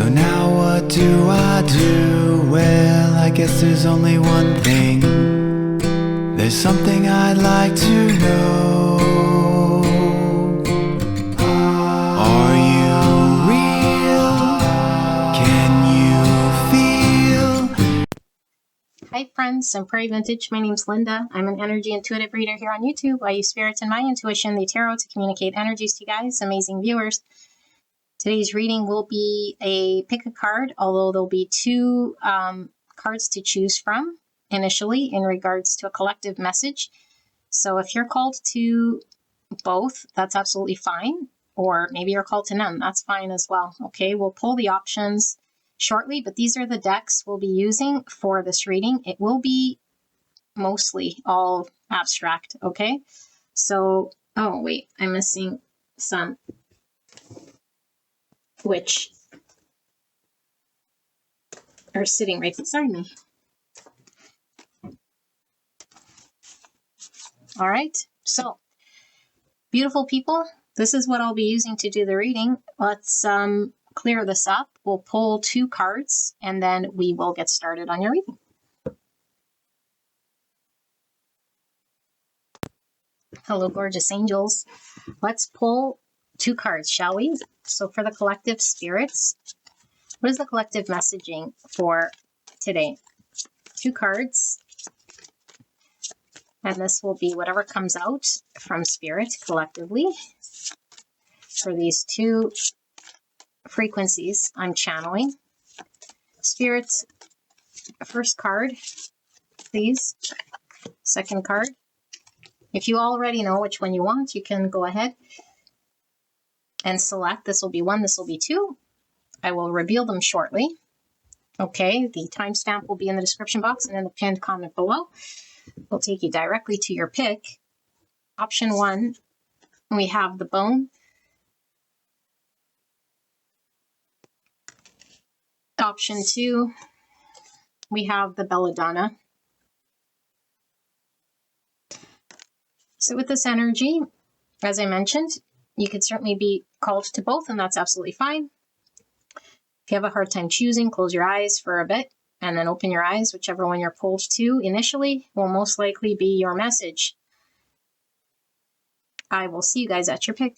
So now what do I do? Well, I guess there's only one thing. There's something I'd like to know. Are you real? Can you feel? Hi friends, I'm Prairie Vintage. My name's Linda. I'm an energy intuitive reader here on YouTube. I use spirits and my intuition, the tarot, to communicate energies to you guys, amazing viewers. Today's reading will be a pick a card, although there'll be two cards to choose from initially in regards to a collective message. So if you're called to both, that's absolutely fine. Or maybe you're called to none, that's fine as well. Okay, we'll pull the options shortly, but these are the decks we'll be using for this reading. It will be mostly all abstract, okay? So, oh wait, I'm missing some, which are sitting right beside me. All right, so beautiful people, this is what I'll be using to do the reading. Let's clear this up. We'll pull two cards and then we will get started on your reading. Hello, gorgeous angels. Let's pull two cards, shall we? So for the collective spirits, what is the collective messaging for today? Two cards. And this will be whatever comes out from spirit collectively for these two frequencies I'm channeling. Spirit, first card, please. Second card. If you already know which one you want, you can go ahead and select. This will be one, this will be two. I will reveal them shortly. Okay, the timestamp will be in the description box and in the pinned comment below. We'll take you directly to your pick. Option one, we have the bone. Option two, we have the belladonna. So with this energy, as I mentioned, you could certainly be called to both, and that's absolutely fine. If you have a hard time choosing, close your eyes for a bit and then open your eyes. Whichever one you're pulled to initially will most likely be your message. I will see you guys at your pick.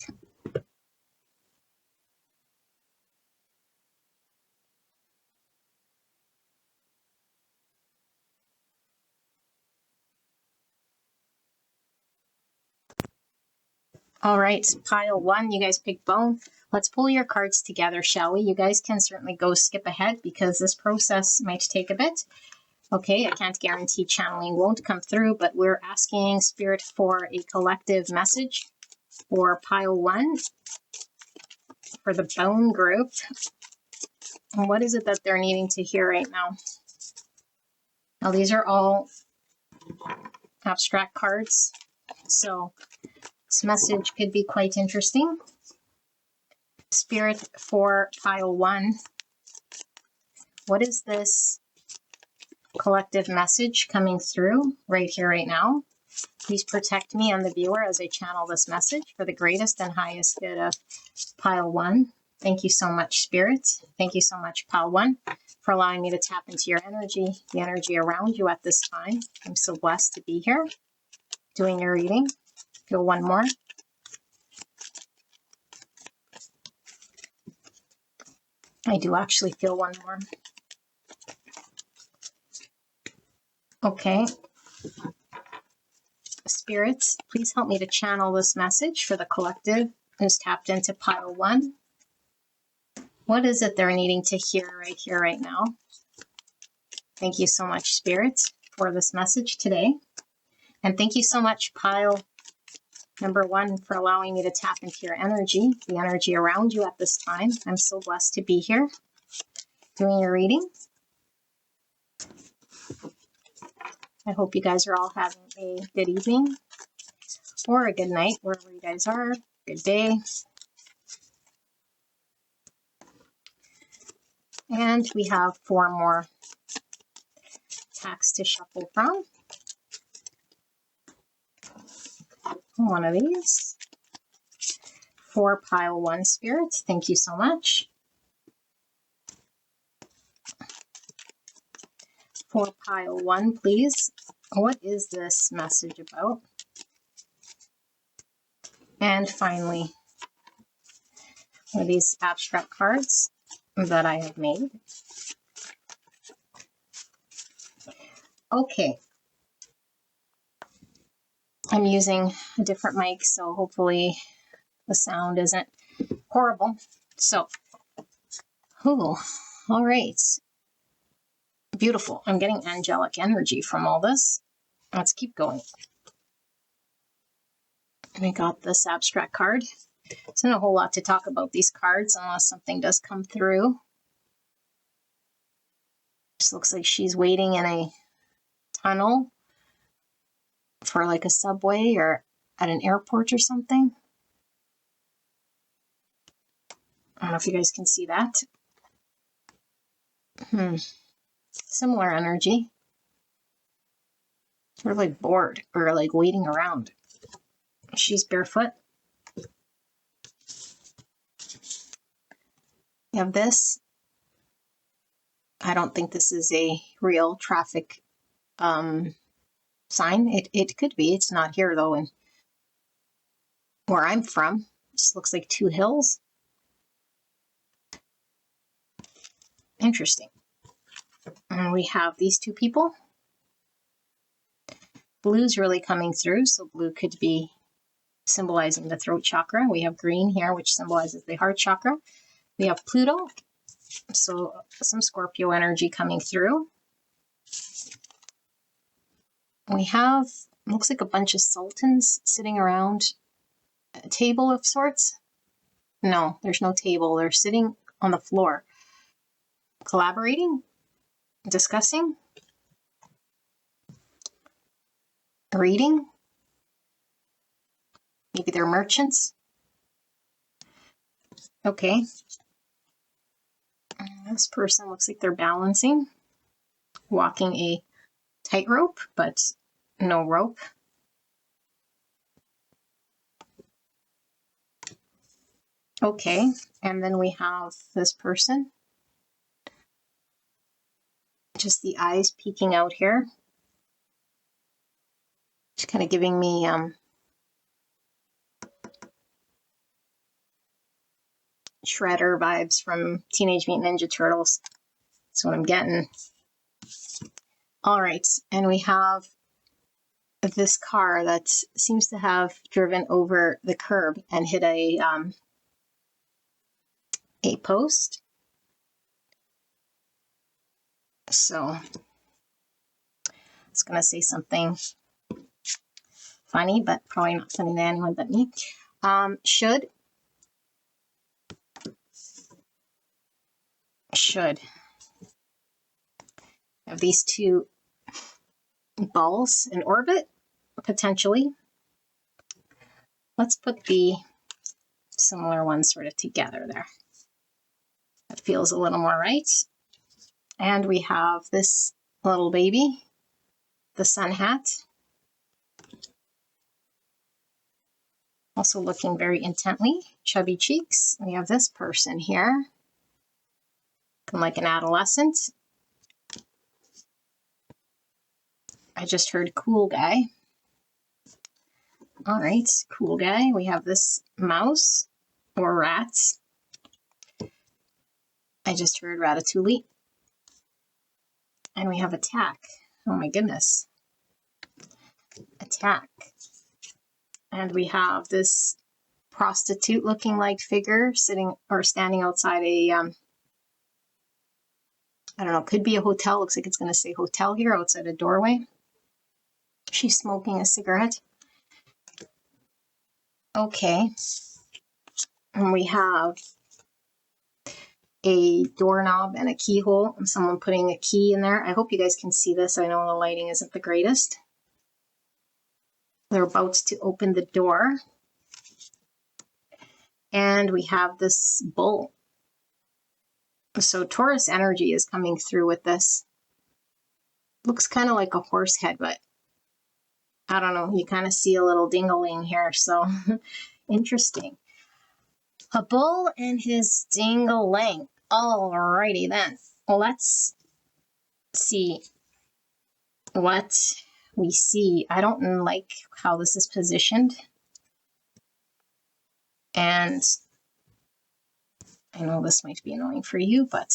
All right, pile one, you guys pick bone. Let's pull your cards together, shall we? You guys can certainly go skip ahead because this process might take a bit. Okay, I can't guarantee channeling won't come through, but we're asking spirit for a collective message for pile one, for the bone group. And what is it that they're needing to hear right now? Now, these are all abstract cards, so this message could be quite interesting. Spirit for pile one, what is this collective message coming through right here, right now? Please protect me and the viewer as I channel this message for the greatest and highest good of pile one. Thank you so much, Spirit. Thank you so much, pile one, for allowing me to tap into your energy, the energy around you at this time. I'm so blessed to be here doing your reading. Feel one more. I do actually feel one more. Okay. Spirits, please help me to channel this message for the collective who's tapped into pile one. What is it they're needing to hear right here, right now? Thank you so much, Spirit, for this message today. And thank you so much, pile number one, for allowing me to tap into your energy, the energy around you at this time. I'm so blessed to be here doing your reading. I hope you guys are all having a good evening or a good night, wherever you guys are. Good day. And we have four more packs to shuffle from. One of these. For pile one, Spirit, thank you so much. For pile 1, please. What is this message about? And finally, one of these abstract cards that I have made. Okay. I'm using a different mic, so hopefully the sound isn't horrible. So, all right. Beautiful. I'm getting angelic energy from all this. Let's keep going. We got this abstract card. There's not a whole lot to talk about these cards unless something does come through. Just looks like she's waiting in a tunnel for like a subway or at an airport or something. I don't know if you guys can see that. Similar energy. Sort of like bored or like waiting around. She's barefoot. You have this. I don't think this is a real traffic sign. It could be. It's not here though. And where I'm from, it just looks like 2 hills. Interesting. And we have these 2 people. Blue's really coming through, so blue could be symbolizing the throat chakra. We have green here, which symbolizes the heart chakra. We have Pluto, so some Scorpio energy coming through. We have, looks like a bunch of sultans sitting around a table of sorts. No, there's no table. They're sitting on the floor, collaborating, discussing, reading. Maybe they're merchants. Okay. This person looks like they're balancing, walking a tightrope, but no rope. Okay, and then we have this person. Just the eyes peeking out here. Just kind of giving me Shredder vibes from Teenage Mutant Ninja Turtles. That's what I'm getting. All right, and we have this car that seems to have driven over the curb and hit a post. So it's going to say something funny, but probably not funny to anyone but me. Should. Have these 2 balls in orbit, potentially. Let's put the similar ones sort of together there. That feels a little more right. And we have this little baby, the sun hat. Also looking very intently, chubby cheeks. We have this person here, looking like an adolescent. I just heard cool guy. All right, cool guy. We have this mouse or rats. I just heard ratatouille. And we have attack. Oh my goodness. Attack. And we have this prostitute looking like figure sitting or standing outside a, I don't know, could be a hotel. Looks like it's going to say hotel here outside a doorway. She's smoking a cigarette. Okay. And we have a doorknob and a keyhole and someone putting a key in there. I hope you guys can see this. I know the lighting isn't the greatest. They're about to open the door. And we have this bull. So Taurus energy is coming through with this. Looks kind of like a horse head, but I don't know. You kind of see a little ding-a-ling here, so interesting. A bull and his ding-a-ling. Alrighty then. let's see what we see. I don't like how this is positioned. And I know this might be annoying for you, but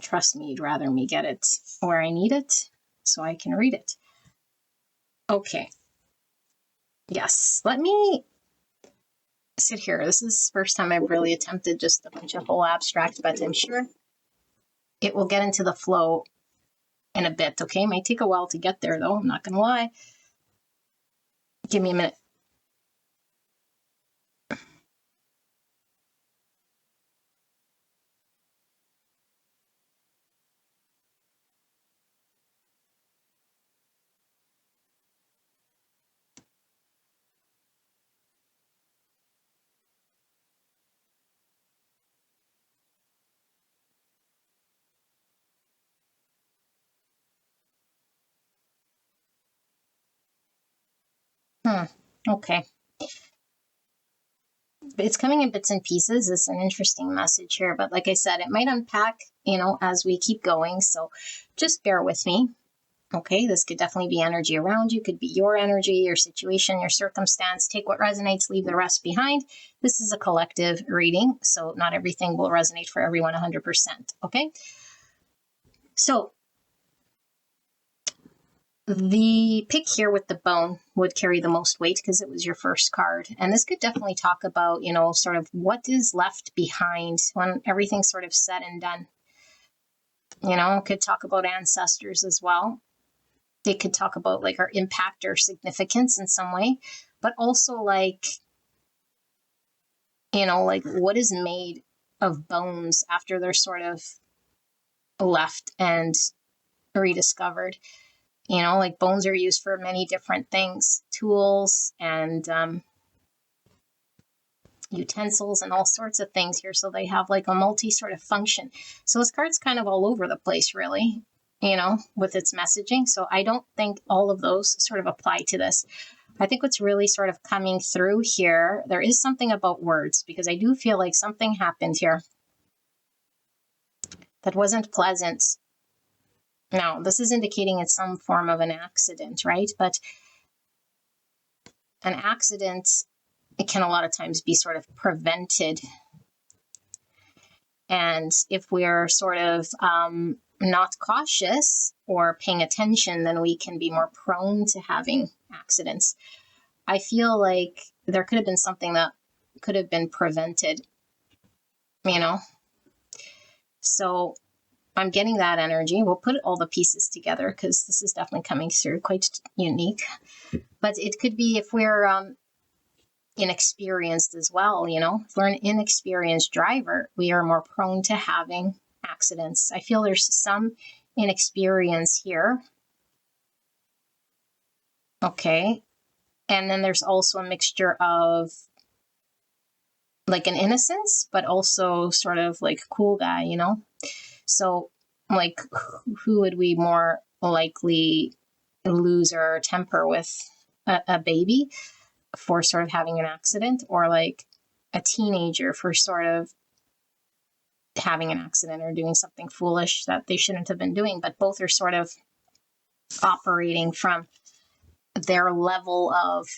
trust me, you'd rather me get it where I need it so I can read it. Okay. Yes, let me sit here. This is the first time I've really attempted just a bunch of whole abstract, but I'm sure it will get into the flow in a bit, okay? It might take a while to get there, though. I'm not going to lie. Give me a minute. Okay. It's coming in bits and pieces. It's an interesting message here, but like I said, it might unpack, as we keep going. So just bear with me. Okay, this could definitely be energy around you, could be your energy, your situation, your circumstance. Take what resonates, leave the rest behind. This is a collective reading, so not everything will resonate for everyone 100%. Okay, so the pick here with the bone would carry the most weight because it was your first card. And this could definitely talk about, sort of what is left behind when everything's sort of said and done. Could talk about ancestors as well. They could talk about like our impact or significance in some way, but also like what is made of bones after they're sort of left and rediscovered. Like bones are used for many different things, tools and utensils and all sorts of things here. So they have like a multi sort of function. So this card's kind of all over the place, really, with its messaging. So I don't think all of those sort of apply to this. I think what's really sort of coming through here, there is something about words, because I do feel like something happened here that wasn't pleasant. Now, this is indicating it's some form of an accident, right? But an accident, it can a lot of times be sort of prevented. And if we're sort of not cautious or paying attention, then we can be more prone to having accidents. I feel like there could have been something that could have been prevented, So I'm getting that energy. We'll put all the pieces together because this is definitely coming through quite unique. But it could be if we're inexperienced as well, if we're an inexperienced driver, we are more prone to having accidents. I feel there's some inexperience here. Okay. And then there's also a mixture of like an innocence, but also sort of like cool guy, So like who would we more likely lose our temper with? A baby for sort of having an accident, or like a teenager for sort of having an accident or doing something foolish that they shouldn't have been doing. But both are sort of operating from their level of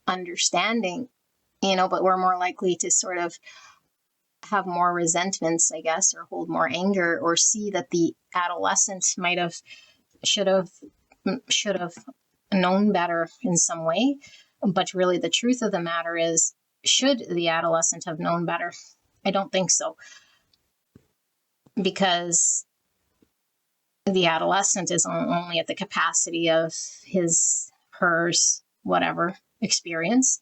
understanding, but we're more likely to sort of have more resentments, I guess, or hold more anger, or see that the adolescent should have known better in some way. But really the truth of the matter is, should the adolescent have known better? I don't think so. Because the adolescent is only at the capacity of his, hers, whatever experience.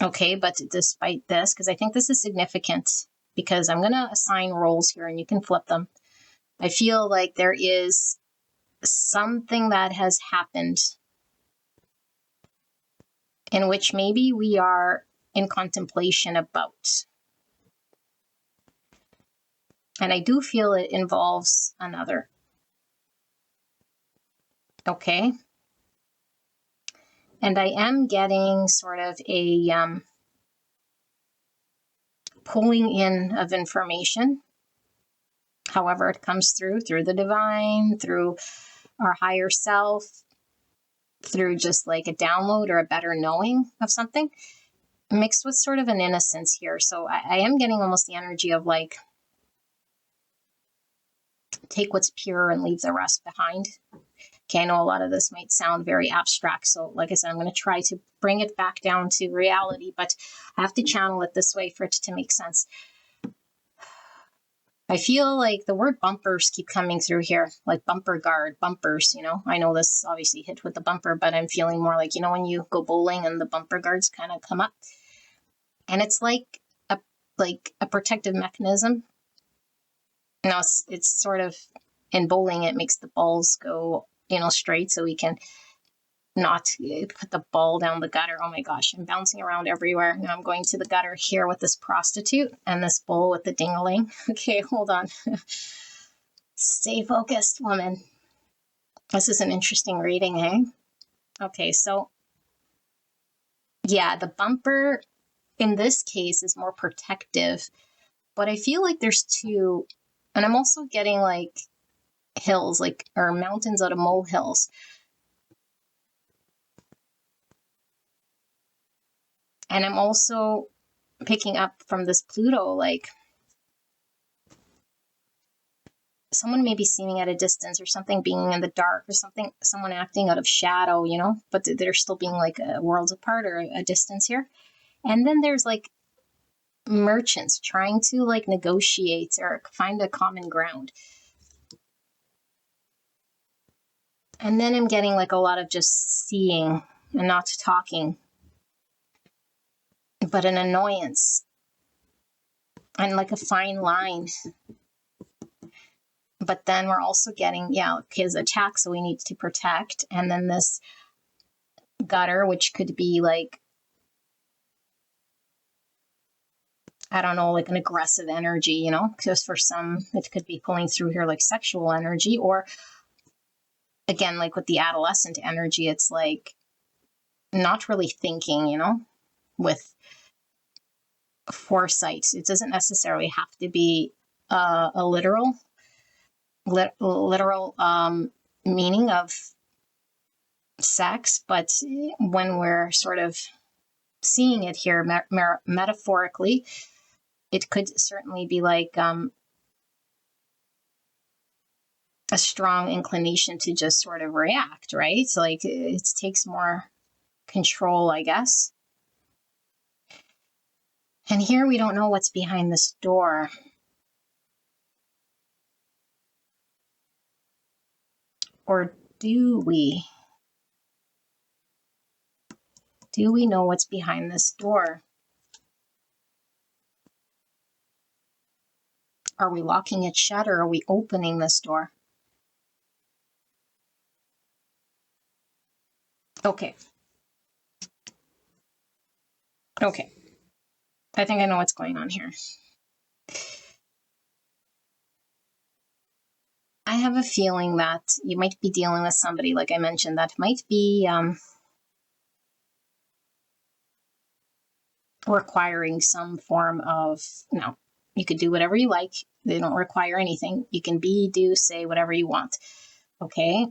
Okay, but despite this, because I think this is significant, because I'm going to assign roles here and you can flip them. I feel like there is something that has happened in which maybe we are in contemplation about. And I do feel it involves another. Okay. And I am getting sort of a pulling in of information, however it comes through the divine, through our higher self, through just like a download or a better knowing of something, mixed with sort of an innocence here. So I am getting almost the energy of like, take what's pure and leave the rest behind. Okay, I know a lot of this might sound very abstract. So like I said, I'm going to try to bring it back down to reality, but I have to channel it this way for it to make sense. I feel like the word bumpers keep coming through here, like bumper guard, bumpers, I know this obviously hit with the bumper, but I'm feeling more like, when you go bowling and the bumper guards kind of come up. And it's like a protective mechanism. It's sort of, in bowling, it makes the balls go, straight so we can not put the ball down the gutter. Oh my gosh, I'm bouncing around everywhere. Now I'm going to the gutter here with this prostitute and this bowl with the ding-a-ling. Okay, hold on. Stay focused, woman. This is an interesting reading, hey? Okay, so yeah, the bumper in this case is more protective, but I feel like there's two, and I'm also getting like hills, or mountains out of molehills. And I'm also picking up from this Pluto, like someone may be seeming at a distance, or something being in the dark, or someone acting out of shadow, but they're still being like worlds apart or a distance here. And then there's like merchants trying to like negotiate or find a common ground. And then I'm getting like a lot of just seeing and not talking, but an annoyance and like a fine line. But then we're also getting, his attack, so we need to protect. And then this gutter, which could be like, I don't know, like an aggressive energy, because for some, it could be pulling through here like sexual energy, or again, like with the adolescent energy, it's like not really thinking, with foresight. It doesn't necessarily have to be a literal meaning of sex, but when we're sort of seeing it here metaphorically, it could certainly be like a strong inclination to just sort of react, right? So like it takes more control, I guess. And here we don't know what's behind this door. Or do we? Do we know what's behind this door? Are we locking it shut, or are we opening this door? Okay. I think I know what's going on here. I have a feeling that you might be dealing with somebody, like I mentioned, that might be requiring some form of, you could do whatever you like. They don't require anything. You can do, say whatever you want. Okay.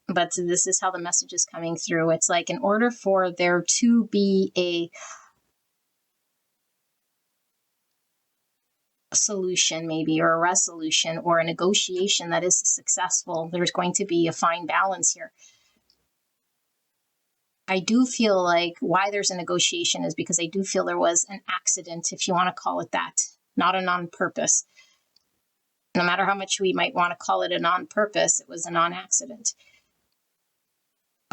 But this is how the message is coming through. It's like, in order for there to be a solution, maybe, or a resolution, or a negotiation that is successful, there's going to be a fine balance here. I do feel like why there's a negotiation is because I do feel there was an accident, if you want to call it that, not a non-purpose. No matter how much we might want to call it a non-purpose, it was a non-accident.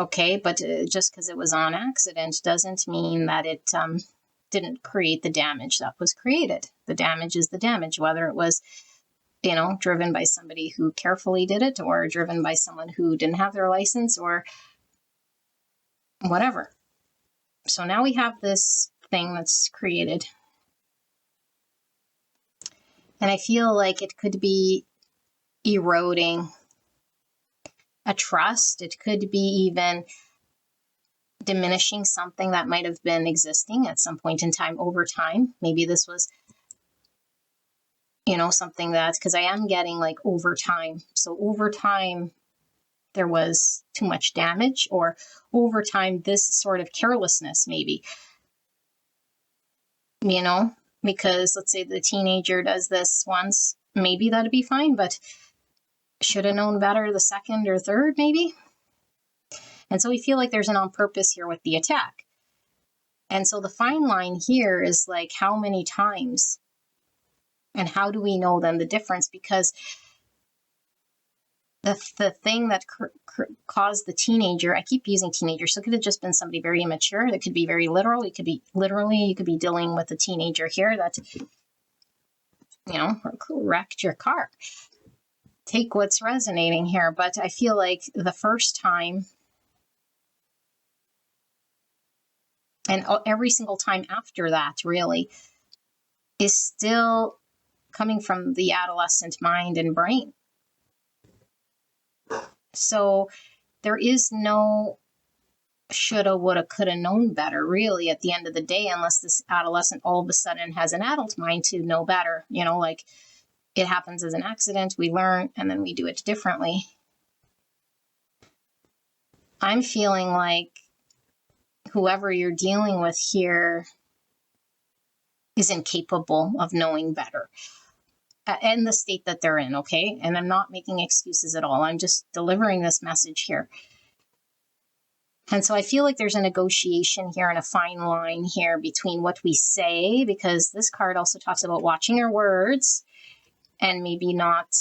Okay, but just because it was on accident doesn't mean that it didn't create the damage that was created. The damage is the damage, whether it was, driven by somebody who carefully did it, or driven by someone who didn't have their license, or whatever. So now we have this thing that's created. And I feel like it could be eroding a trust. It could be even diminishing something that might have been existing at some point in time over time. Maybe this was something that, because I am getting like over time. So over time, there was too much damage, or over time, this sort of carelessness, maybe, because let's say the teenager does this once, maybe that'd be fine, but should have known better the second or third, maybe. And so we feel like there's an on purpose here with the attack. And so the fine line here is like, how many times? And how do we know then the difference? Because the thing that caused the teenager, I keep using teenager, so it could have just been somebody very immature. It could be very literal. It could be literally, you could be dealing with a teenager here that, wrecked your car. Take what's resonating here. But I feel like the first time, and every single time after that, really, is still coming from the adolescent mind and brain. So there is no shoulda, woulda, coulda known better, really, at the end of the day, unless this adolescent all of a sudden has an adult mind to know better. Like it happens as an accident, we learn, and then we do it differently. I'm feeling like whoever you're dealing with here is incapable of knowing better. And the state that they're in, okay? And I'm not making excuses at all. I'm just delivering this message here. And so I feel like there's a negotiation here and a fine line here between what we say, because this card also talks about watching our words and maybe not,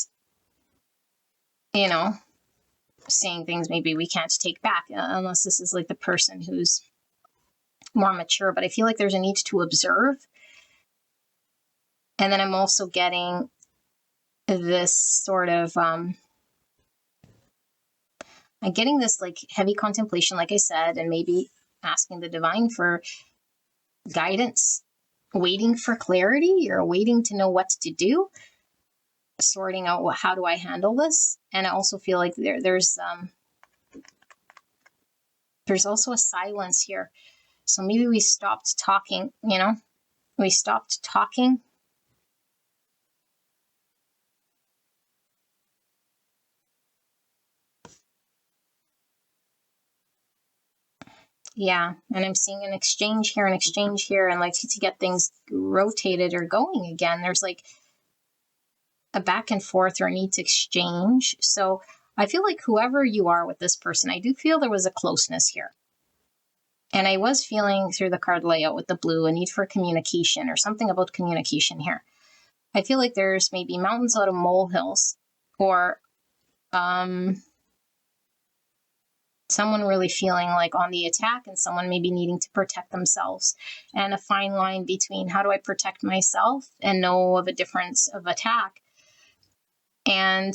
saying things maybe we can't take back, unless this is like the person who's more mature. But I feel like there's a need to observe. And then I'm also getting this sort of, I'm getting this like heavy contemplation, like I said, and maybe asking the divine for guidance, waiting for clarity, or waiting to know what to do, sorting out how do I handle this. And I also feel like there's also a silence here. So maybe we stopped talking, we stopped talking. Yeah, and I'm seeing an exchange here, and like to get things rotated or going again, there's like a back and forth or a need to exchange. So I feel like whoever you are with this person, I do feel there was a closeness here. And I was feeling through the card layout with the blue a need for communication, or something about communication here. I feel like there's maybe mountains out of molehills, or someone really feeling like on the attack, and someone maybe needing to protect themselves, and a fine line between how do I protect myself and know of a difference of attack. And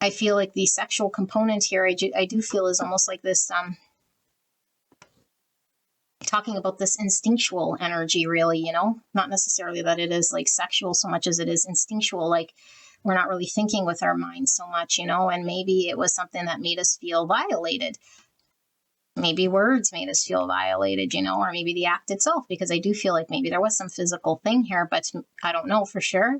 I feel like the sexual component here, I do feel is almost like this, talking about this instinctual energy, really, not necessarily that it is like sexual so much as it is instinctual, like we're not really thinking with our minds so much, and maybe it was something that made us feel violated. Maybe words made us feel violated, or maybe the act itself, because I do feel like maybe there was some physical thing here, but I don't know for sure.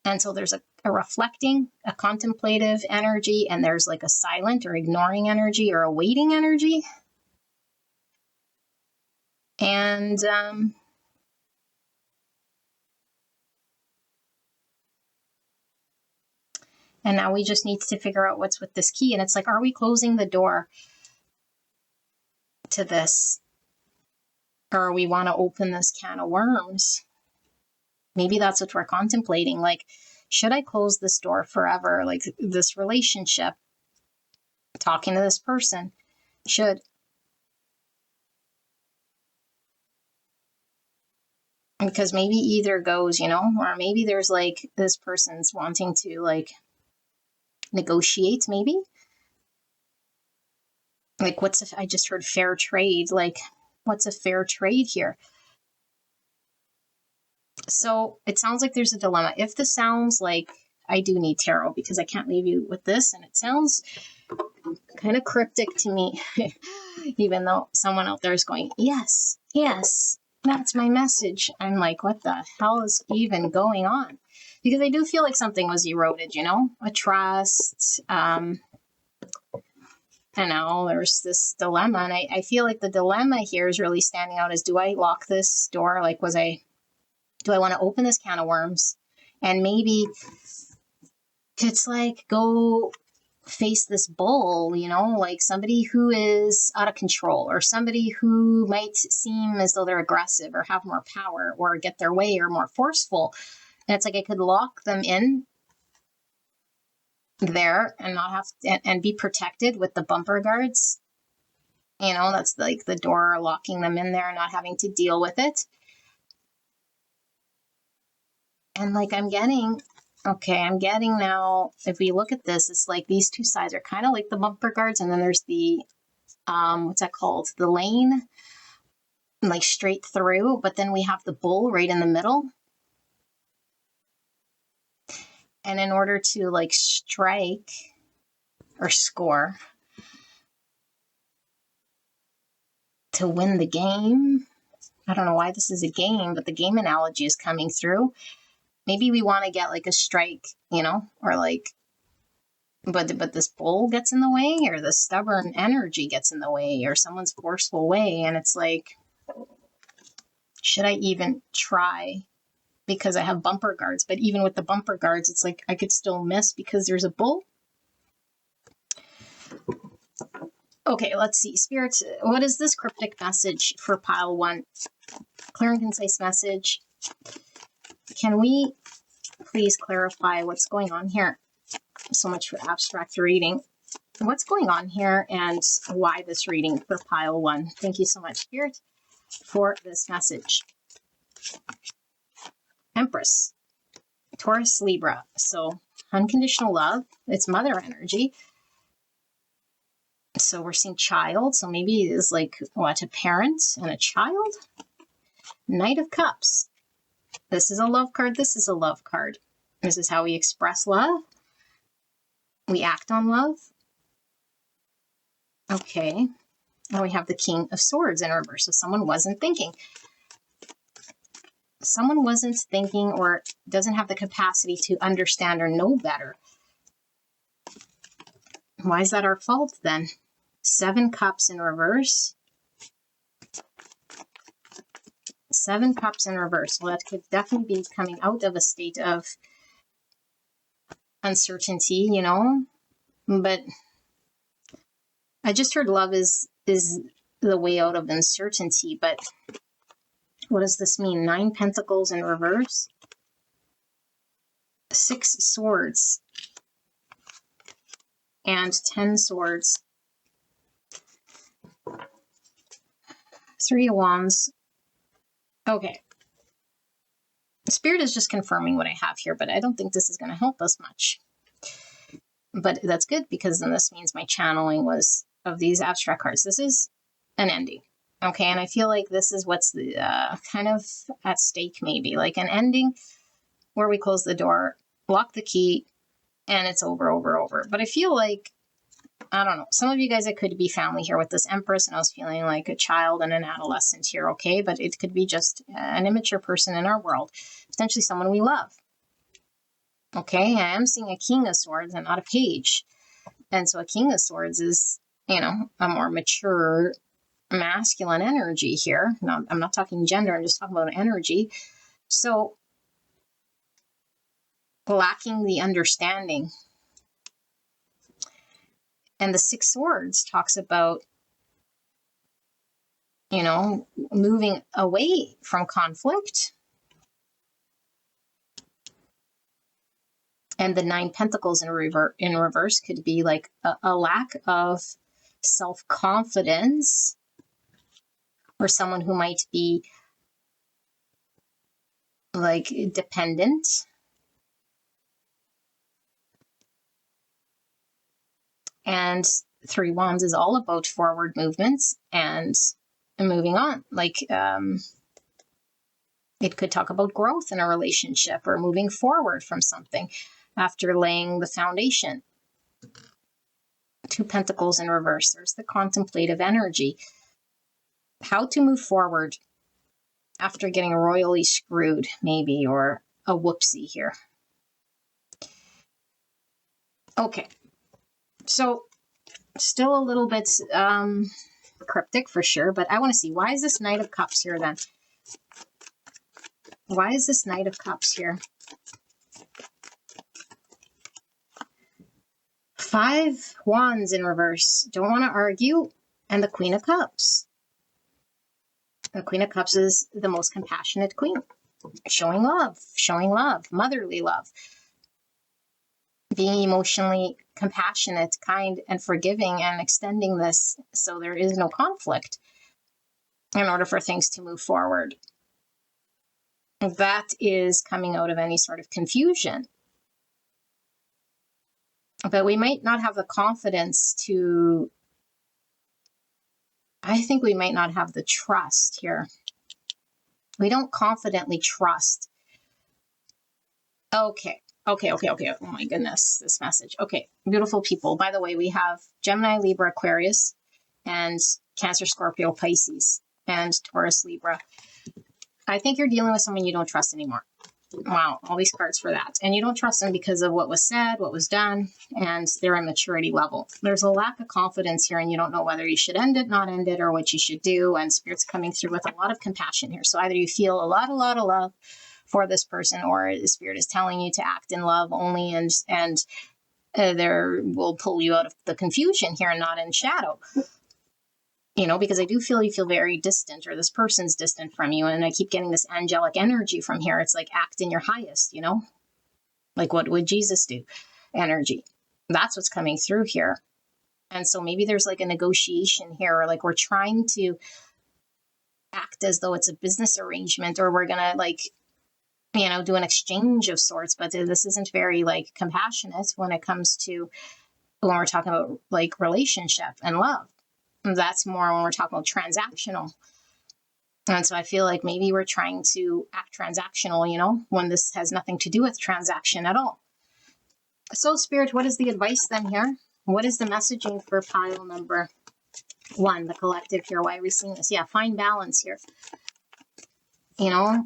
And so there's a reflecting, a contemplative energy, and there's like a silent or ignoring energy or a waiting energy. And now we just need to figure out what's with this key. And it's like, are we closing the door to this? Or we want to open this can of worms? Maybe that's what we're contemplating. Like, should I close this door forever? Like this relationship, talking to this person, should. Because maybe either goes, or maybe there's like this person's wanting to like negotiate, maybe. Like, what's if I just heard fair trade? Like, what's a fair trade here? So it sounds like there's a dilemma. If this sounds like, I do need tarot because I can't leave you with this, and it sounds kind of cryptic to me, even though someone out there is going, yes, yes, That's my message. I'm like, what the hell is even going on? Because I do feel like something was eroded, you know, a trust. I know there's this dilemma, and I feel like the dilemma here is really standing out as, do I lock this door? Like, do I want to open this can of worms? And maybe it's like, go face this bull, you know, like somebody who is out of control, or somebody who might seem as though they're aggressive or have more power or get their way or more forceful. And it's like I could lock them in there and not have to, and be protected with the bumper guards. You know, that's like the door, locking them in there, not having to deal with it. And like I'm getting now, if we look at this, it's like these two sides are kind of like the bumper guards, and then there's the what's that called? The lane, like straight through, but then we have the bull right in the middle. And in order to like strike or score to win the game, I don't know why this is a game, but the game analogy is coming through. Maybe we want to get like a strike, you know, or like, but this bull gets in the way, or the stubborn energy gets in the way, or someone's forceful way. And it's like, should I even try? Because I have bumper guards, but even with the bumper guards, it's like I could still miss because there's a bull. Okay, let's see. Spirit, what is this cryptic message for pile 1? Clear and concise message. Can we please clarify what's going on here? So much for abstract reading. What's going on here and why this reading for pile 1? Thank you so much, Spirit, for this message. Empress, Taurus, Libra. So unconditional love, it's mother energy. So we're seeing child. So maybe it is like, what, a parent and a child? Knight of Cups. This is a love card. This is a love card. This is how we express love. We act on love. Okay. And we have the King of Swords in reverse. So someone wasn't thinking. Someone wasn't thinking, or doesn't have the capacity to understand or know better. Why is that our fault then? 7 Cups in reverse. 7 Cups in reverse. Well, that could definitely be coming out of a state of uncertainty, you know. But I just heard love is the way out of uncertainty. But what does this mean? 9 Pentacles in reverse. 6 Swords. And 10 Swords. 3 of Wands. Okay. Spirit is just confirming what I have here, but I don't think this is going to help us much. But that's good, because then this means my channeling was of these abstract cards. This is an ending. Okay, and I feel like this is what's the kind of at stake, maybe. Like an ending where we close the door, lock the key, and it's over. But I feel like, I don't know, some of you guys, it could be family here with this Empress, and I was feeling like a child and an adolescent here, okay? But it could be just an immature person in our world, potentially someone we love. Okay, I am seeing a King of Swords and not a Page. And so a King of Swords is, you know, a more mature, masculine energy here. Now, I'm not talking gender, I'm just talking about energy. So, lacking the understanding. And the 6 Swords talks about, you know, moving away from conflict. And the 9 Pentacles in reverse could be like a lack of self-confidence, or someone who might be like dependent. And 3 Wands is all about forward movements and moving on. Like, it could talk about growth in a relationship, or moving forward from something after laying the foundation. 2 Pentacles in reverse. There's the contemplative energy. How to move forward after getting royally screwed, maybe, or a whoopsie here. Okay, so still a little bit cryptic for sure, but I want to see, why is this Knight of Cups here then? Why is this Knight of Cups here? 5 Wands in reverse. Don't want to argue. And the Queen of Cups. The Queen of Cups is the most compassionate queen. Showing love, motherly love. Being emotionally compassionate, kind, and forgiving, and extending this so there is no conflict in order for things to move forward. That is coming out of any sort of confusion. But we might not have the confidence to, I think we might not have the trust here. We don't confidently trust. Okay. Oh my goodness, this message. Okay, beautiful people. By the way, we have Gemini, Libra, Aquarius, and Cancer, Scorpio, Pisces, and Taurus, Libra. I think you're dealing with someone you don't trust anymore. Wow, all these cards for that. And you don't trust them because of what was said, what was done, and their immaturity level. There's a lack of confidence here, and you don't know whether you should end it, not end it, or what you should do. And Spirit's coming through with a lot of compassion here. So either you feel a lot of love for this person, or the Spirit is telling you to act in love only, and there will pull you out of the confusion here and not in shadow. You know, because I do feel you feel very distant, or this person's distant from you. And I keep getting this angelic energy from here. It's like act in your highest, you know, like what would Jesus do? Energy. That's what's coming through here. And so maybe there's like a negotiation here, or like we're trying to act as though it's a business arrangement, or we're going to like, you know, do an exchange of sorts. But this isn't very like compassionate when it comes to when we're talking about like relationship and love. That's more when we're talking about transactional. And so I feel like maybe we're trying to act transactional, you know, when this has nothing to do with transaction at all. So Spirit, what is the advice then here? What is the messaging for pile number 1, the collective here? Why are we seeing this? Yeah, find balance here. You know,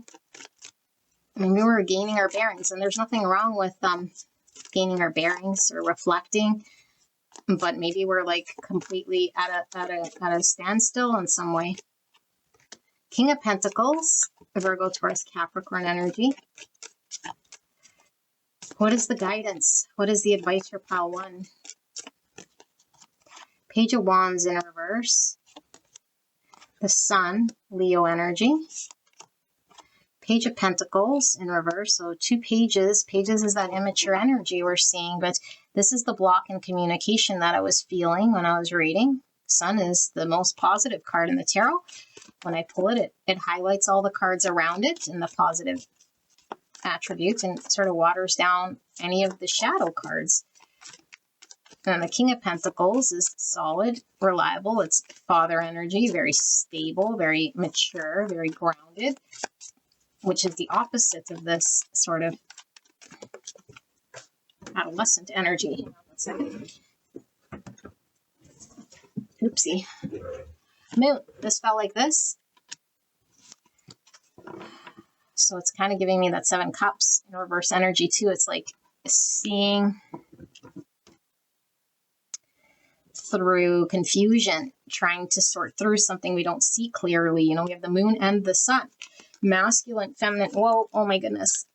maybe we're gaining our bearings, and there's nothing wrong with gaining our bearings or reflecting. But maybe we're like completely at a standstill in some way. King of Pentacles, Virgo, Taurus, Capricorn energy. What is the guidance? What is the advice for pile 1? Page of Wands in reverse. The Sun, Leo energy. Page of Pentacles in reverse. So 2 pages. Pages is that immature energy we're seeing, but this is the block in communication that I was feeling when I was reading. Sun is the most positive card in the tarot. When I pull it, it highlights all the cards around it and the positive attributes, and sort of waters down any of the shadow cards. And the King of Pentacles is solid, reliable. It's father energy, very stable, very mature, very grounded, which is the opposite of this sort of adolescent energy. Oopsie. Moon. This felt like this. So it's kind of giving me that 7 cups in reverse energy too. It's like seeing through confusion, trying to sort through something we don't see clearly. You know, we have the moon and the sun. Masculine, feminine. Whoa, oh my goodness.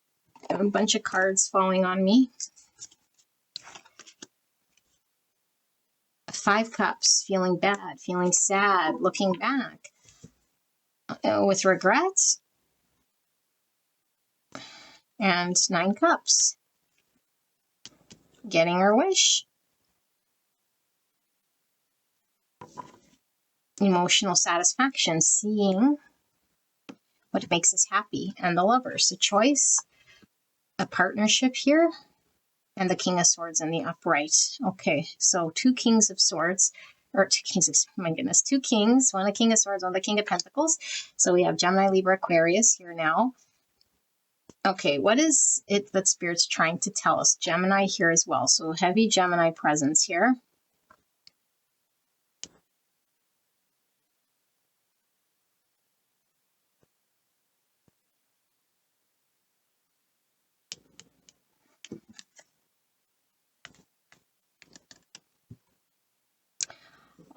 I have a bunch of cards falling on me. 5 cups, feeling bad, feeling sad, looking back with regret. And 9 cups, getting our wish. Emotional satisfaction, seeing what makes us happy, and the Lovers, a choice, a partnership here, and the King of Swords in the upright. Okay, so 2 Kings of Swords, or 2 Kings of, my goodness, 2 Kings, 1 a King of Swords, 1 the King of Pentacles. So we have Gemini, Libra, Aquarius here now. Okay, what is it that Spirit's trying to tell us? Gemini here as well, so heavy Gemini presence here.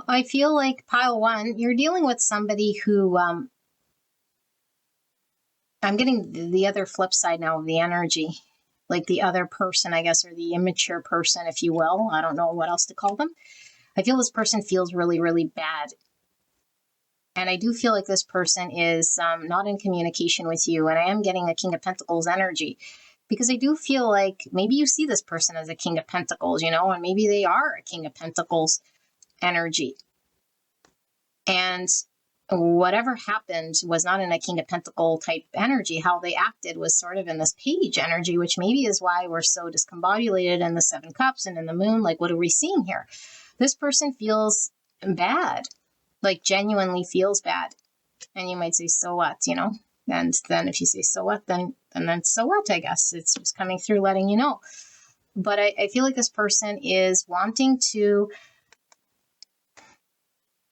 I feel like pile one, you're dealing with somebody who, I'm getting the other flip side now of the energy, like the other person, I guess, or the immature person, if you will. I don't know what else to call them. I feel this person feels really, really bad. And I do feel like this person is not in communication with you. And I am getting a King of Pentacles energy because I do feel like maybe you see this person as a King of Pentacles, and maybe they are a King of Pentacles energy. And whatever happened was not in a King of Pentacle type energy. How they acted was sort of in this Page energy, which maybe is why we're so discombobulated in the Seven Cups and in the Moon. Like, what are we seeing here? This person feels bad, like genuinely feels bad. And you might say, so what, And then if you say, so what, then so what, I guess. It's just coming through letting you know. But I feel like this person is wanting to,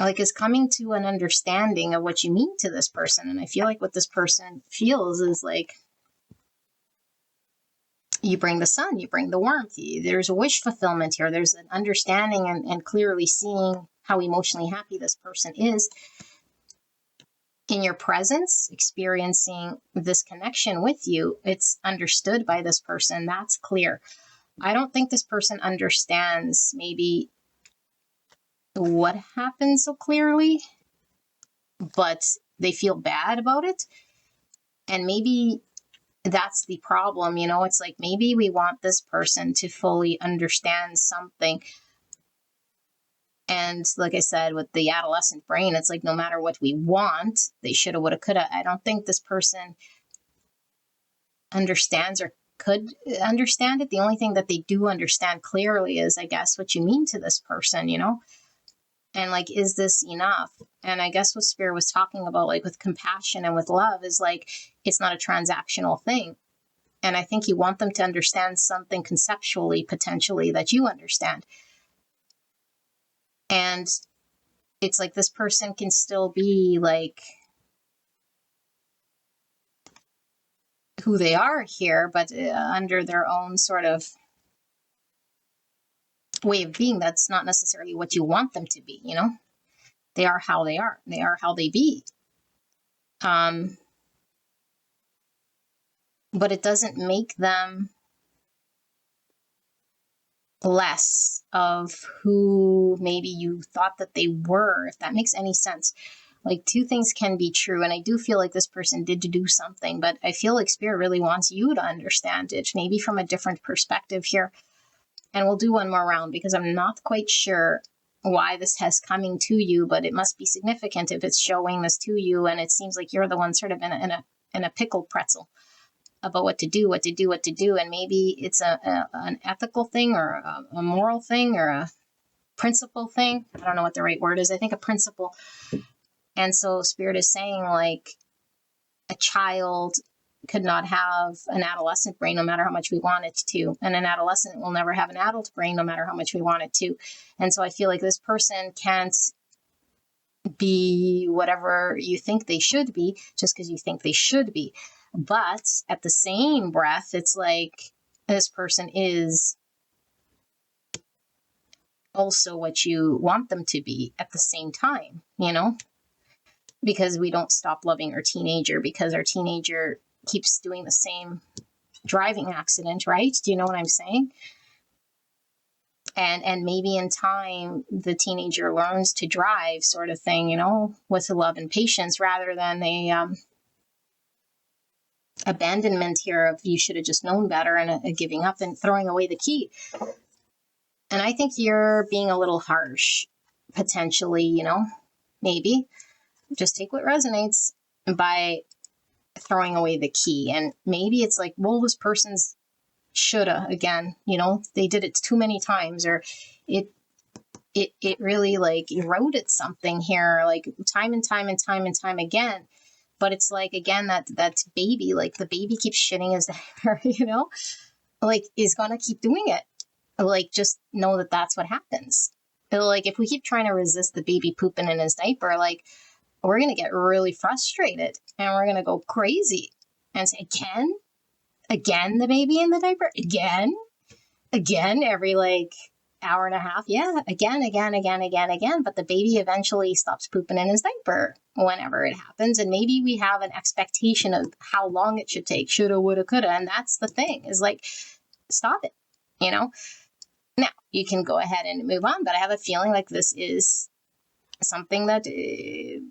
is coming to an understanding of what you mean to this person. And I feel like what this person feels is like, you bring the sun, you bring the warmth. There's a wish fulfillment here. There's an understanding and clearly seeing how emotionally happy this person is in your presence, experiencing this connection with you. It's understood by this person. That's clear. I don't think this person understands maybe what happened so clearly, but they feel bad about it. And maybe that's the problem, it's like maybe we want this person to fully understand something. And like I said, with the adolescent brain, it's like no matter what we want, they shoulda, woulda, coulda. I don't think this person understands or could understand it. The only thing that they do understand clearly is, I guess, what you mean to this person, and like, is this enough? And I guess what Spirit was talking about, like with compassion and with love, is like, it's not a transactional thing. And I think you want them to understand something conceptually, potentially, that you understand. And it's like this person can still be like who they are here, but under their own sort of way of being. That's not necessarily what you want them to be, They are how they are. They are how they be. But it doesn't make them less of who maybe you thought that they were, if that makes any sense. Like, two things can be true, and I do feel like this person did do something, but I feel like Spirit really wants you to understand it, maybe from a different perspective here. And we'll do one more round because I'm not quite sure why this has coming to you, but it must be significant if it's showing this to you, and it seems like you're the one sort of in a pickled pretzel about what to do, and maybe it's an ethical thing or a moral thing or a principle thing. I don't know what the right word is. I think a principle. And so Spirit is saying, like, a child could not have an adolescent brain no matter how much we want it to. And an adolescent will never have an adult brain no matter how much we want it to. And so I feel like this person can't be whatever you think they should be just because you think they should be. But at the same breath, it's like this person is also what you want them to be at the same time, because we don't stop loving our teenager because our teenager keeps doing the same driving accident, right? Do you know what I'm saying? And maybe in time, the teenager learns to drive, sort of thing, with love and patience, rather than a abandonment here of you should have just known better, and a giving up and throwing away the key. And I think you're being a little harsh, potentially, maybe. Just take what resonates by throwing away the key. And maybe it's like, well, this person's shoulda again, they did it too many times, or it really like eroded something here, like time and time and time and time again. But it's like, again, that baby, like the baby keeps shitting his diaper, like is gonna keep doing it. Like, just know that that's what happens. Like, if we keep trying to resist the baby pooping in his diaper, like, we're going to get really frustrated and we're going to go crazy and say, again, the baby in the diaper, again, every like hour and a half. Yeah, again. But the baby eventually stops pooping in his diaper whenever it happens. And maybe we have an expectation of how long it should take. Shoulda, woulda, coulda. And that's the thing, is like, stop it, you know? Now, you can go ahead and move on, but I have a feeling like this is something that is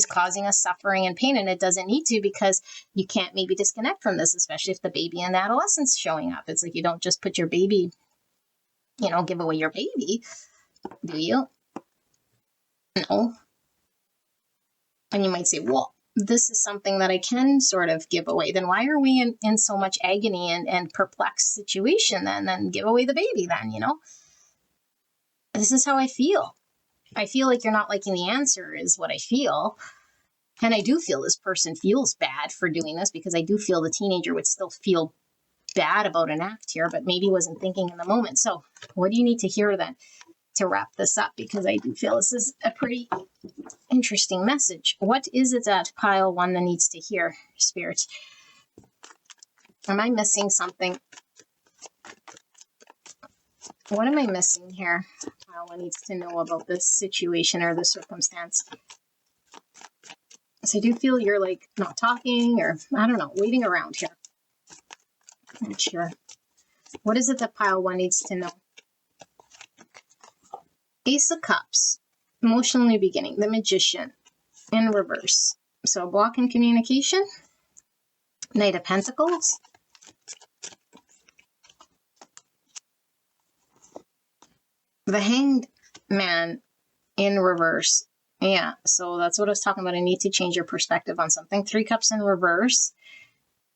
causing us suffering and pain, and it doesn't need to, because you can't maybe disconnect from this, especially if the baby and the adolescent's showing up. It's like, you don't just put your baby, give away your baby, do you? No. And you might say, well, this is something that I can sort of give away. Then why are we in so much agony and perplexed situation then? Then give away the baby then, This is how I feel. I feel like you're not liking the answer is what I feel. And I do feel this person feels bad for doing this, because I do feel the teenager would still feel bad about an act here, but maybe wasn't thinking in the moment. So what do you need to hear then to wrap this up? Because I do feel this is a pretty interesting message. What is it that pile one that needs to hear, Spirit? Am I missing something? What am I missing here? Pile one needs to know about this situation or the circumstance. So I do feel you're like not talking, or I don't know, waiting around here. I'm not sure. What is it that pile one needs to know? Ace of Cups, emotional new beginning, the Magician in reverse. So block in communication, Knight of Pentacles, the Hanged Man in reverse. Yeah, so that's what I was talking about. I need to change your perspective on something. 3 Cups in reverse,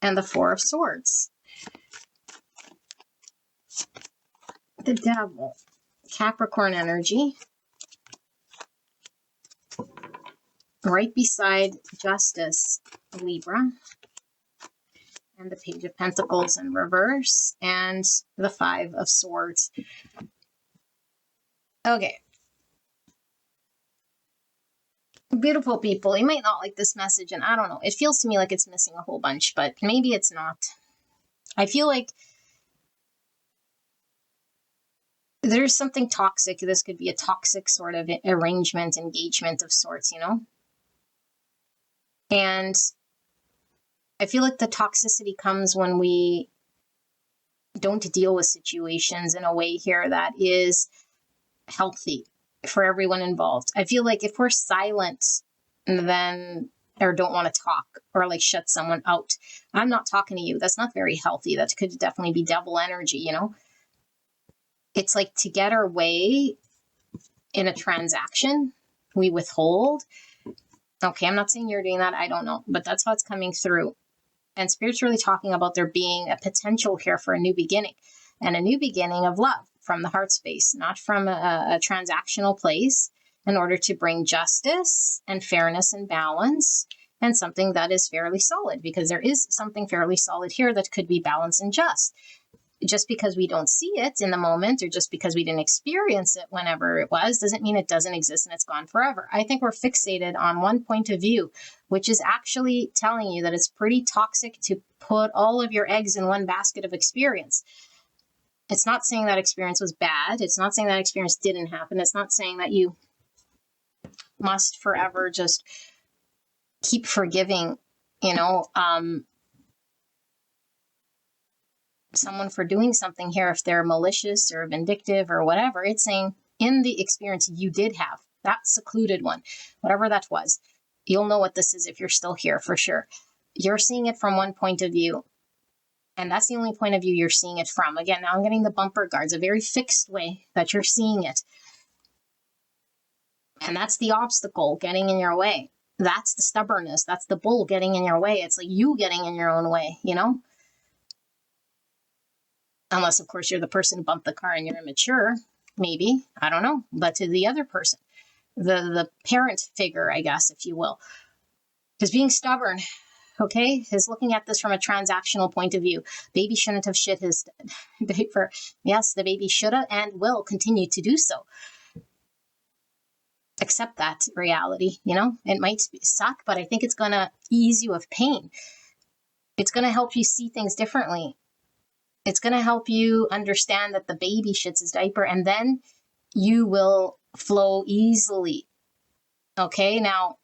and the 4 of Swords. The Devil, Capricorn energy, right beside Justice, Libra, and the Page of Pentacles in reverse, and the 5 of Swords. Okay. Beautiful people, you might not like this message, and I don't know. It feels to me like it's missing a whole bunch, but maybe it's not. I feel like there's something toxic. This could be a toxic sort of arrangement, engagement of sorts, And I feel like the toxicity comes when we don't deal with situations in a way here that is healthy for everyone involved. I feel like if we're silent, then or don't want to talk, or like shut someone out, I'm not talking to you, that's not very healthy. That could definitely be devil energy, It's like to get our way in a transaction, we withhold. Okay, I'm not saying you're doing that, I don't know, but that's how it's coming through. And Spirit's really talking about there being a potential here for a new beginning, and a new beginning of love from the heart space, not from a transactional place, in order to bring justice and fairness and balance, and something that is fairly solid, because there is something fairly solid here that could be balanced and just. Just because we don't see it in the moment, or just because we didn't experience it whenever it was, doesn't mean it doesn't exist and it's gone forever. I think we're fixated on one point of view, which is actually telling you that it's pretty toxic to put all of your eggs in one basket of experience. It's not saying that experience was bad. It's not saying that experience didn't happen. It's not saying that you must forever just keep forgiving, someone for doing something here if they're malicious or vindictive or whatever. It's saying in the experience you did have, that secluded one, whatever that was, you'll know what this is if you're still here for sure. You're seeing it from one point of view, and that's the only point of view you're seeing it from. Again, now I'm getting the bumper guards, a very fixed way that you're seeing it. And that's the obstacle getting in your way. That's the stubbornness. That's the bull getting in your way. It's like you getting in your own way, Unless, of course, you're the person who bumped the car and you're immature, maybe, I don't know. But to the other person, the parent figure, I guess, if you will, is being stubborn, okay, is looking at this from a transactional point of view. Baby shouldn't have shit his diaper. Yes, the baby should have and will continue to do so. Accept that reality, It might suck, but I think it's going to ease you of pain. It's going to help you see things differently. It's going to help you understand that the baby shits his diaper, and then you will flow easily. Okay, now